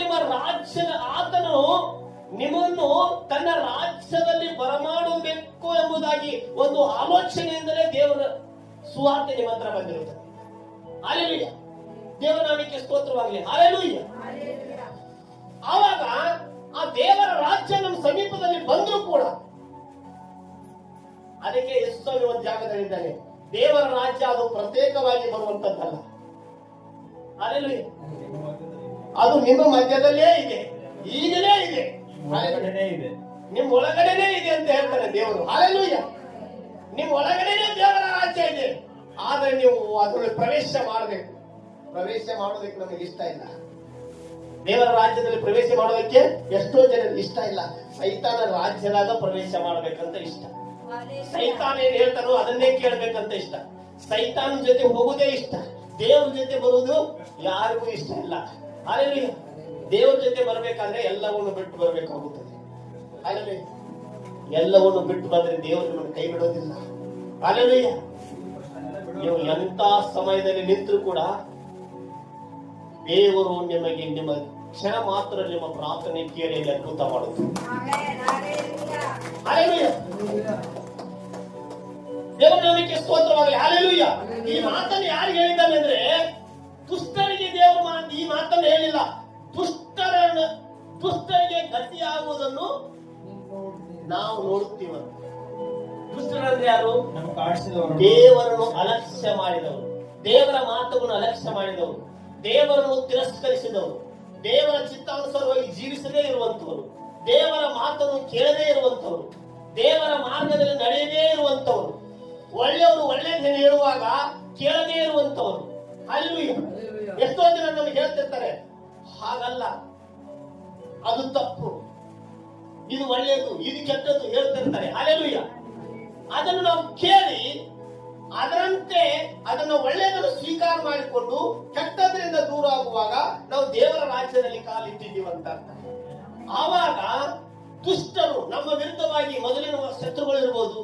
ನಿಮ್ಮನ್ನು ತನ್ನ ರಾಜ್ಯದಲ್ಲಿ ಬರಮಾಡಬೇಕು ಎಂಬುದಾಗಿ ಒಂದು ಆಲೋಚನೆಯಿಂದಲೇ ದೇವರ ಸುವಾರ್ತೆ ನಿಮ್ಮ ಹತ್ರ ಬಂದಿರುತ್ತದೆ. ಹಾಲೆಲೂಯ. ದೇವರ ನಾಮಕ್ಕೆ ಸ್ತೋತ್ರವಾಗಲಿ. ಹಾಲೆಲೂಯ. ಆವಾಗ ಆ ದೇವರ ರಾಜ್ಯ ನಮ್ಮ ಸಮೀಪದಲ್ಲಿ ಬಂದರೂ ಕೂಡ ಅದಕ್ಕೆ ಯೇಸು ಸ್ವಾಮಿ ಒಂದು ಜಾಗದಲ್ಲಿದ್ದಾನೆ. ದೇವರ ರಾಜ್ಯ ಅದು ಪ್ರತ್ಯೇಕವಾಗಿ ಬರುವಂತದ್ದಲ್ಲ. ಹಾಲೆಲೂಯ. ಅದು ನಿಮ್ಮ ಮಧ್ಯದಲ್ಲೇ ಇದೆ, ಈಗಲೇ ಇದೆ, ನಿಮ್ಮ ಒಳಗಡೆನೇ ಇದೆ ಅಂತ ಹೇಳ್ತಾರೆ ದೇವರು. ಹಾಲೆಲೂಯ. ನಿಮ್ಮ ಒಳಗಡೆನೇ ದೇವರ ರಾಜ್ಯ ಇದೆ. ಆದ್ರೆ ನೀವು ಅದರಲ್ಲಿ ಪ್ರವೇಶ ಮಾಡಬೇಕು. ಪ್ರವೇಶ ಮಾಡೋದಕ್ಕೆ ನಮಗೆ ಇಷ್ಟ ಇಲ್ಲ. ದೇವರ ರಾಜ್ಯದಲ್ಲಿ ಪ್ರವೇಶ ಮಾಡೋದಕ್ಕೆ ಎಷ್ಟೋ ಜನರಿಗೆ ಇಷ್ಟ ಇಲ್ಲ. ಸೈತಾನ ರಾಜ್ಯದಾಗ ಪ್ರವೇಶ ಮಾಡಬೇಕಂತ ಇಷ್ಟ. ಸೈತಾನ ಏನ್ ಹೇಳ್ತಾನೋ ಅದನ್ನೇ ಕೇಳ್ಬೇಕಂತ ಇಷ್ಟ. ಸೈತಾನ ಜೊತೆ ಹೋಗುದೇ ಇಷ್ಟ. ದೇವ್ರ ಜೊತೆ ಬರುವುದು ಯಾರಿಗೂ ಇಷ್ಟ ಇಲ್ಲ. ಹಾಲೆಲೂಯ. ದೇವ್ರ ಜೊತೆ ಬರ್ಬೇಕಾದ್ರೆ ಎಲ್ಲವನ್ನು ಬಿಟ್ಟು ಬರ್ಬೇಕಾಗುತ್ತದೆ. ಹಾಲೆಲೂಯ. ಎಲ್ಲವನ್ನು ಬಿಟ್ಟು ಬಂದ್ರೆ ದೇವರು ನಿಮ್ಮನ್ನು ಕೈ ಬಿಡೋದಿಲ್ಲ. ಹಾಲೆಲೂಯ. ನೀವು ಎಂತ ಸಮಯದಲ್ಲಿ ನಿಂತರೂ ಕೂಡ ದೇವರು ನಿಮಗೆ ನಿಮ್ಮ ಕ್ಷಣ ಮಾತ್ರ ನಿಮ್ಮ ಪ್ರಾರ್ಥನೆ ಕೇಳಿ ಅದ್ಭುತ ಮಾಡುತ್ತೆ. ಹಾಲೆಲೂಯ. ದೇವರ ನಾಮಕ್ಕೆ ಸ್ತೋತ್ರವಾಗಲಿ. ಹಾಲೆಲೂಯ. ಈ ಮಾತನ್ನು ಯಾರು ಹೇಳಿದ್ದಾನೆ ಅಂದ್ರೆ, ದುಷ್ಟರಿಗೆ ದೇವರು ಈ ಮಾತನ್ನು ಹೇಳಿಲ್ಲ. ದುಷ್ಟರಿಗೆ ಗತಿಯಾಗುವುದನ್ನು ನಾವು ನೋಡುತ್ತೀವಂತೆ. ದುಷ್ಟರಂದ್ರೆ ಯಾರು? ನಮಗೆ ಕಾಡಿಸಿದವರು, ದೇವರನ್ನು ಅಲಕ್ಷ್ಯ ಮಾಡಿದವರು, ದೇವರ ಮಾತುಗಳನ್ನು ಅಲಕ್ಷ್ಯ ಮಾಡಿದವರು, ದೇವರನ್ನು ತಿರಸ್ಕರಿಸಿದವರು, ದೇವರ ಚಿತ್ತಾನುಸಾರವಾಗಿ ಜೀವಿಸದೇ ಇರುವಂತವರು, ದೇವರ ಮಾತನ್ನು ಕೇಳದೇ ಇರುವಂತವರು, ದೇವರ ಮಾರ್ಗದಲ್ಲಿ ನಡೆಯದೇ ಇರುವಂತವರು, ಒಳ್ಳೆಯವರು ಒಳ್ಳೆಯದನ್ನು ಹೇಳುವಾಗ ಕೇಳದೇ ಇರುವಂತವರು. ಅಲ್ಲಿ ಎಷ್ಟೋ ಜನ ನಮಗೆ ಹೇಳ್ತಿರ್ತಾರೆ, ಹಾಗಲ್ಲ, ಅದು ತಪ್ಪು, ಇದು ಒಳ್ಳೆಯದು, ಇದು ಕೆಟ್ಟದ್ದು ಹೇಳ್ತಿರ್ತಾರೆ. ಅಲ್ಲೆಲೂಯ. ಅದನ್ನು ನಾವು ಕೇಳಿ ಅದರಂತೆ ಅದನ್ನು ಒಳ್ಳೆಯದನ್ನು ಸ್ವೀಕಾರ ಮಾಡಿಕೊಂಡು ಕೆಟ್ಟದ್ರಿಂದ ದೂರ ಆಗುವಾಗ ನಾವು ದೇವರ ರಾಜ್ಯದಲ್ಲಿ ಕಾಲಿಟ್ಟಿದ್ದೀವಂತ ಅರ್ಥ. ಆವಾಗ ದುಷ್ಟರು ನಮ್ಮ ವಿರುದ್ಧವಾಗಿ ಮೊದಲಿನ ಶತ್ರುಗಳಿರ್ಬೋದು,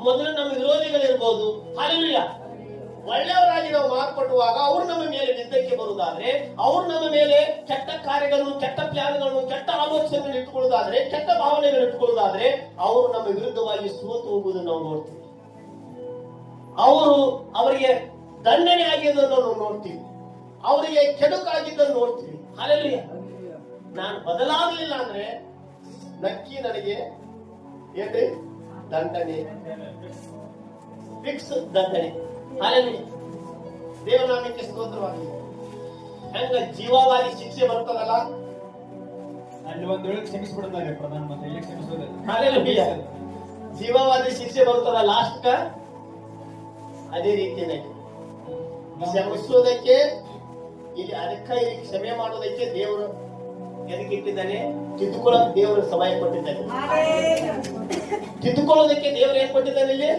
ಮೊದಲು ನಮ್ಮ ವಿರೋಧಿಗಳಿರ್ಬೋದು, ಅಲ್ಲೆಲೂಯ, ಒಳ್ಳೆಯವರಾಗಿ ನಾವು ಮಾರ್ಪಡುವಾಗ ಅವರು ನಮ್ಮ ಮೇಲೆ ನಿಂದಕ್ಕೆ ಬರುವುದಾದ್ರೆ, ಅವರು ನಮ್ಮ ಮೇಲೆ ಕೆಟ್ಟ ಕಾರ್ಯಗಳನ್ನು, ಕೆಟ್ಟ ಪ್ಲಾನ್ಗಳನ್ನು, ಕೆಟ್ಟ ಆಲೋಚನೆಗಳನ್ನು ಇಟ್ಟುಕೊಳ್ಳುವುದಾದ್ರೆ, ಕೆಟ್ಟ ಭಾವನೆಗಳನ್ನು ಇಟ್ಟುಕೊಳ್ಳುವುದಾದ್ರೆ ಅವರು ನಮ್ಮ ವಿರುದ್ಧವಾಗಿ ಸೋತು ಹೋಗುವುದನ್ನು ನಾವು ನೋಡ್ತೀವಿ. ಅವರಿಗೆ ದಂಡನೆ ಆಗಿದ್ದನ್ನು ನಾವು ನೋಡ್ತೀವಿ, ಅವರಿಗೆ ಕೆಡುಕಾಗಿದ್ದನ್ನು ನೋಡ್ತೀವಿ. ಅಲ್ಲೆಲೂಯ. ನಾನು ಬದಲಾಗಲಿಲ್ಲ ಅಂದ್ರೆ ನಕ್ಕಿ ನನಗೆ ಏನ್ರಿ ದಂಡನೆ, ಫಿಕ್ಸ್ ದಂಡನೆ. ಅಲ್ಲೆಲೂಯ. ದೇವನಾಮಕ್ಕೆ ಸ್ತೋತ್ರವಾಗಲಿ. ಹೆಂಗ ಜೀವವಾಗಿ ಶಿಕ್ಷೆ ಬರ್ತದಲ್ಲ, ಅಲ್ಲಿ ಒಂದ್ರೊಳಗೆ ಕ್ಷಮಿಸ್ಬಿಡ್ತಾರೆ ಪ್ರಧಾನಮಂತ್ರಿ, ಇಲ್ಲಿ ಕ್ಷಮಿಸೋದಿಲ್ಲ. ಅಲ್ಲೆಲೂಯ. ಜೀವವಾದಿ ಶಿಕ್ಷೆ ಬರ್ತದ ಲಾಸ್ಟ್. ಅದೇ ರೀತಿಯಲ್ಲಿ ಕ್ಷಮಿಸೋದಕ್ಕೆ ಇಲ್ಲಿ ಅದಕ್ಕೆ ಇಲ್ಲಿ ಕ್ಷಮೆ ಮಾಡೋದಕ್ಕೆ ದೇವರು ಎದಕ್ಕಿಟ್ಟಿದ್ದಾನೆ? ತಿದ್ದುಕೊಳ್ಳೋಕೆ ದೇವರು ಸಮಯ ಕೊಟ್ಟಿದ್ದಾನೆ. ತಿದ್ದುಕೊಳ್ಳೋದಕ್ಕೆ ದೇವರು ಏನ್ ಕೊಟ್ಟಿದ್ದಾನೆ? ಇಲ್ಲಿ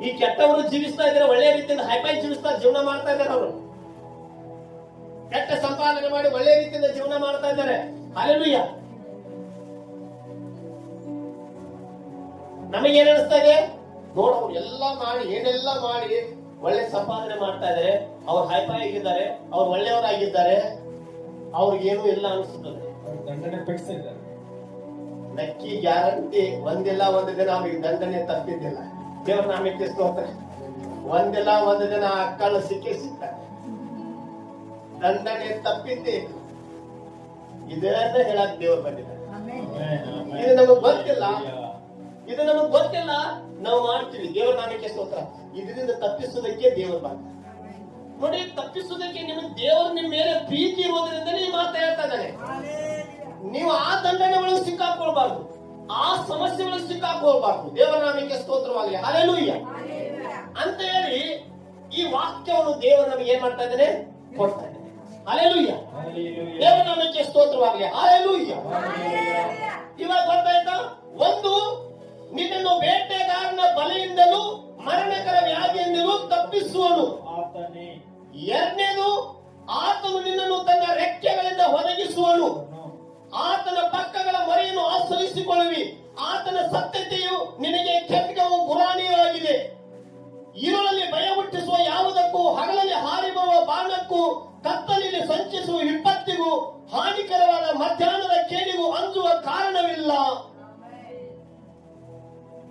ಈ ಕೆಟ್ಟವರು ಜೀವಿಸ್ತಾ ಇದ್ದಾರೆ, ಒಳ್ಳೆಯ ರೀತಿಯಿಂದ ಹೈಫೈ ಜೀವಿಸ್ತಾ ಜೀವನ ಮಾಡ್ತಾ ಇದ್ದಾರೆ. ಅವರು ಕೆಟ್ಟ ಸಂಪಾದನೆ ಮಾಡಿ ಒಳ್ಳೆಯ ರೀತಿಯಿಂದ ಜೀವನ ಮಾಡ್ತಾ ಇದ್ದಾರೆ. ಅಲ್ಲೆಲೂಯ. ನಮಗೇನ್ ಅನಿಸ್ತಾ ಇದೆ? ನೋಡವ್ರು ಎಲ್ಲ ಮಾಡಿ ಏನೆಲ್ಲ ಮಾಡಿ ಒಳ್ಳೆ ಸಂಪಾದನೆ ಮಾಡ್ತಾ ಇದ್ದಾರೆ, ಅವ್ರು ಹೈಫೈ ಆಗಿದ್ದಾರೆ, ಅವ್ರು ಒಳ್ಳೆಯವರಾಗಿದ್ದಾರೆ, ಅವ್ರಿಗೇನು ಇಲ್ಲ ಅನಿಸ್ತದೆ. ದಂಡನೆ ಫಿಕ್ಸ್ ಇದ್ದಾರೆ. ನಕ್ಕಿ ಗ್ಯಾರಂಟಿ ಒಂದಿಲ್ಲ ಒಂದು ದಿನ ಅವ್ರಿಗೆ ದಂಡನೆ ತಪ್ಪಿದ್ದಿಲ್ಲ. ದೇವ್ರ ನಾಮಕ್ಕೆ ಸ್ತೋತ್ರ. ಒಂದಿಲ್ಲ ಒಂದು ದಿನ ಅಕ್ಕಳು ಸಿಕ್ಕೇ ಸಿಕ್ಕ ದಂಡನೆ ತಪ್ಪಿದ್ದೇ. ಇದನ್ನ ಹೇಳಕ್ ದೇವ್ರು ಬಂದಿದ್ದಾರೆ. ಇದು ನಮಗ್ ಗೊತ್ತಿಲ್ಲ, ಇದು ನಮಗ್ ಗೊತ್ತಿಲ್ಲ, ನಾವು ಮಾಡ್ತೀವಿ. ದೇವ್ರ ನಾಮಕ್ಕೆ ಸ್ತೋತ್ರ. ಇದರಿಂದ ತಪ್ಪಿಸೋದಕ್ಕೆ ದೇವರು ಬಂದ. ನೋಡಿ, ತಪ್ಪಿಸೋದಕ್ಕೆ ನಿಮಗೆ ದೇವರು ನಿಮ್ಮ ಮೇಲೆ ಪ್ರೀತಿ ಇರೋದ್ರಿಂದ ನೀವು ಮಾತಾ ಹೇಳ್ತಾ ಇದ್ದಾನೆ. ನೀವು ಆ ದಂಡನೆ ಒಳಗೆ ಸಿಕ್ಕಾಕೊಳ್ಬಾರ್ದು, ಆ ಸಮಸ್ಯೆ ಒಳಗೆ ಸಿಕ್ಕಾಕೊಳ್ಬಾರ್ದು. ದೇವರ ನಾಮಕ್ಕೆ ಸ್ತೋತ್ರವಾಗಲಿ. ಹಲ್ಲೆಲೂಯ ಅಂತ ಹೇಳಿ ಈ ವಾಕ್ಯವನ್ನು ದೇವರು ನಮಗೆ ಏನ್ ಮಾಡ್ತಾ ಇದ್ದಾನೆ? ಕೊಡ್ತಾ ಇದ್ದಾನೆ. ಹಲ್ಲೆಲೂಯ. ದೇವರ ನಾಮಕ್ಕೆ ಸ್ತೋತ್ರವಾಗಲಿ. ಹಲ್ಲೆಲೂಯ. ಇವಾಗ ಗೊತ್ತಾಯ್ತಾ? ಒಂದು, ನಿನ್ನನ್ನು ಬೇಟೆಗಾರನ ಬಲೆಯಿಂದಲೂ ಮರಣಕರ ವ್ಯಾಧಿಯಿಂದಲೂ ತಪ್ಪಿಸುವನು. ಎರಡನೇದು, ಆತನು ನಿನ್ನನ್ನು ತನ್ನ ರೆಕ್ಕೆಗಳಿಂದ ಒದಗಿಸುವನು. ಆತನ ಪಕ್ಕಗಳ ಮರೆಯನ್ನು ಆಶ್ರಯಿಸಿಕೊಳ್ಳುವಿ. ಆತನ ಸತ್ಯತೆಯು ನಿನಗೆ ಖಡ್ಗವು ಗುರಾಣಿಯೂ ಆಗಿದೆ. ഇരുಳಲ್ಲಿ ಭಯ ಹುಟ್ಟಿಸುವ ಯಾವುದಕ್ಕೂ, ಹಗಲಲ್ಲಿ ಹಾರಿ ಬರುವ ಬಾಣಕ್ಕೂ, ಕತ್ತಲಲ್ಲಿ ಸಂಚಿಸುವ ವಿಪತ್ತಿಗೂ, ಹಾನಿಕರವಾದ ಮಧ್ಯಾಹ್ನದ ಕೇಡಿಗೂ ಅಂಜುವ ಕಾರಣವಿಲ್ಲ.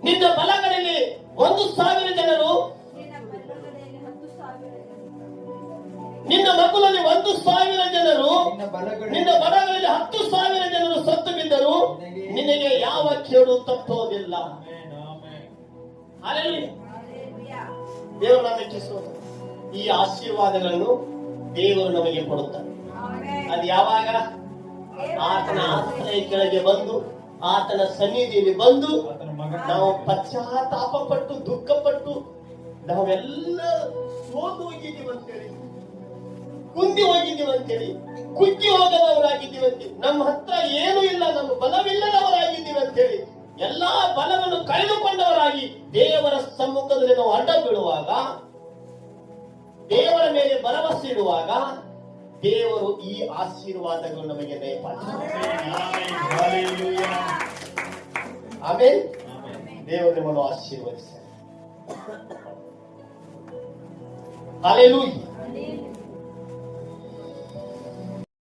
ನಿನ್ನ ಬಲಗಳಲ್ಲಿ 1,000 ಜನರು, ನಿನ್ನ ಮಕ್ಕಳಲ್ಲಿ 1,000 ಜನರು, ನಿನ್ನ ಬಲಗಳಲ್ಲಿ 10,000 ಜನರು ಸತ್ತು ಬಿದ್ದರು, ನಿನಗೆ ಯಾವ ಕೇಡು ತಪ್ಪುವುದಿಲ್ಲ. ದೇವರು ನಮಗೆ ಈ ಆಶೀರ್ವಾದಗಳನ್ನು ದೇವರು ನಮಗೆ ಕೊಡುತ್ತಾರೆ. ಅದು ಯಾವಾಗ? ಆತನ ಆಶ್ರಯ ಕೆಳಗೆ ಬಂದು, ಆತನ ಸನ್ನಿಧಿಯಲ್ಲಿ ಬಂದು ನಾವು ಪಶ್ಚಾತ್ತಾಪ ಪಟ್ಟು, ದುಃಖಪಟ್ಟು, ನಾವೆಲ್ಲ ಸೋತು ಹೋಗಿದ್ದೀವಿ ಅಂತೇಳಿ, ಕುಂದಿ ಹೋಗಿದ್ದೀವಿ ಅಂತೇಳಿ, ಕುಗ್ಗಿ ಹೋಗದವರಾಗಿದ್ದೀವಿ ಅಂತೇಳಿ, ನಮ್ಮ ಹತ್ರ ಏನೂ ಇಲ್ಲ, ನಮ್ಮ ಬಲವಿಲ್ಲದವರಾಗಿದ್ದೀವಿ ಅಂತೇಳಿ, ಎಲ್ಲಾ ಬಲವನ್ನು ಕಳೆದುಕೊಂಡವರಾಗಿ ದೇವರ ಸಮ್ಮುಖದಲ್ಲಿ ನಾವು ಅಡ್ಡ ಬೀಳುವಾಗ, ದೇವರ ಮೇಲೆ ಭರವಸೆ ಇಡುವಾಗ, ದೇವರು ಈ ಆಶೀರ್ವಾದಗಳು ನಮಗೆ ದಯಪಾಲಿಸುತ್ತಾರೆ. ಆಮೆನ್. ದೇವರು ನಿಮ್ಮನ್ನು ಆಶೀರ್ವದಿಸಲಿ. ಹಲ್ಲೆಲೂಯಾ.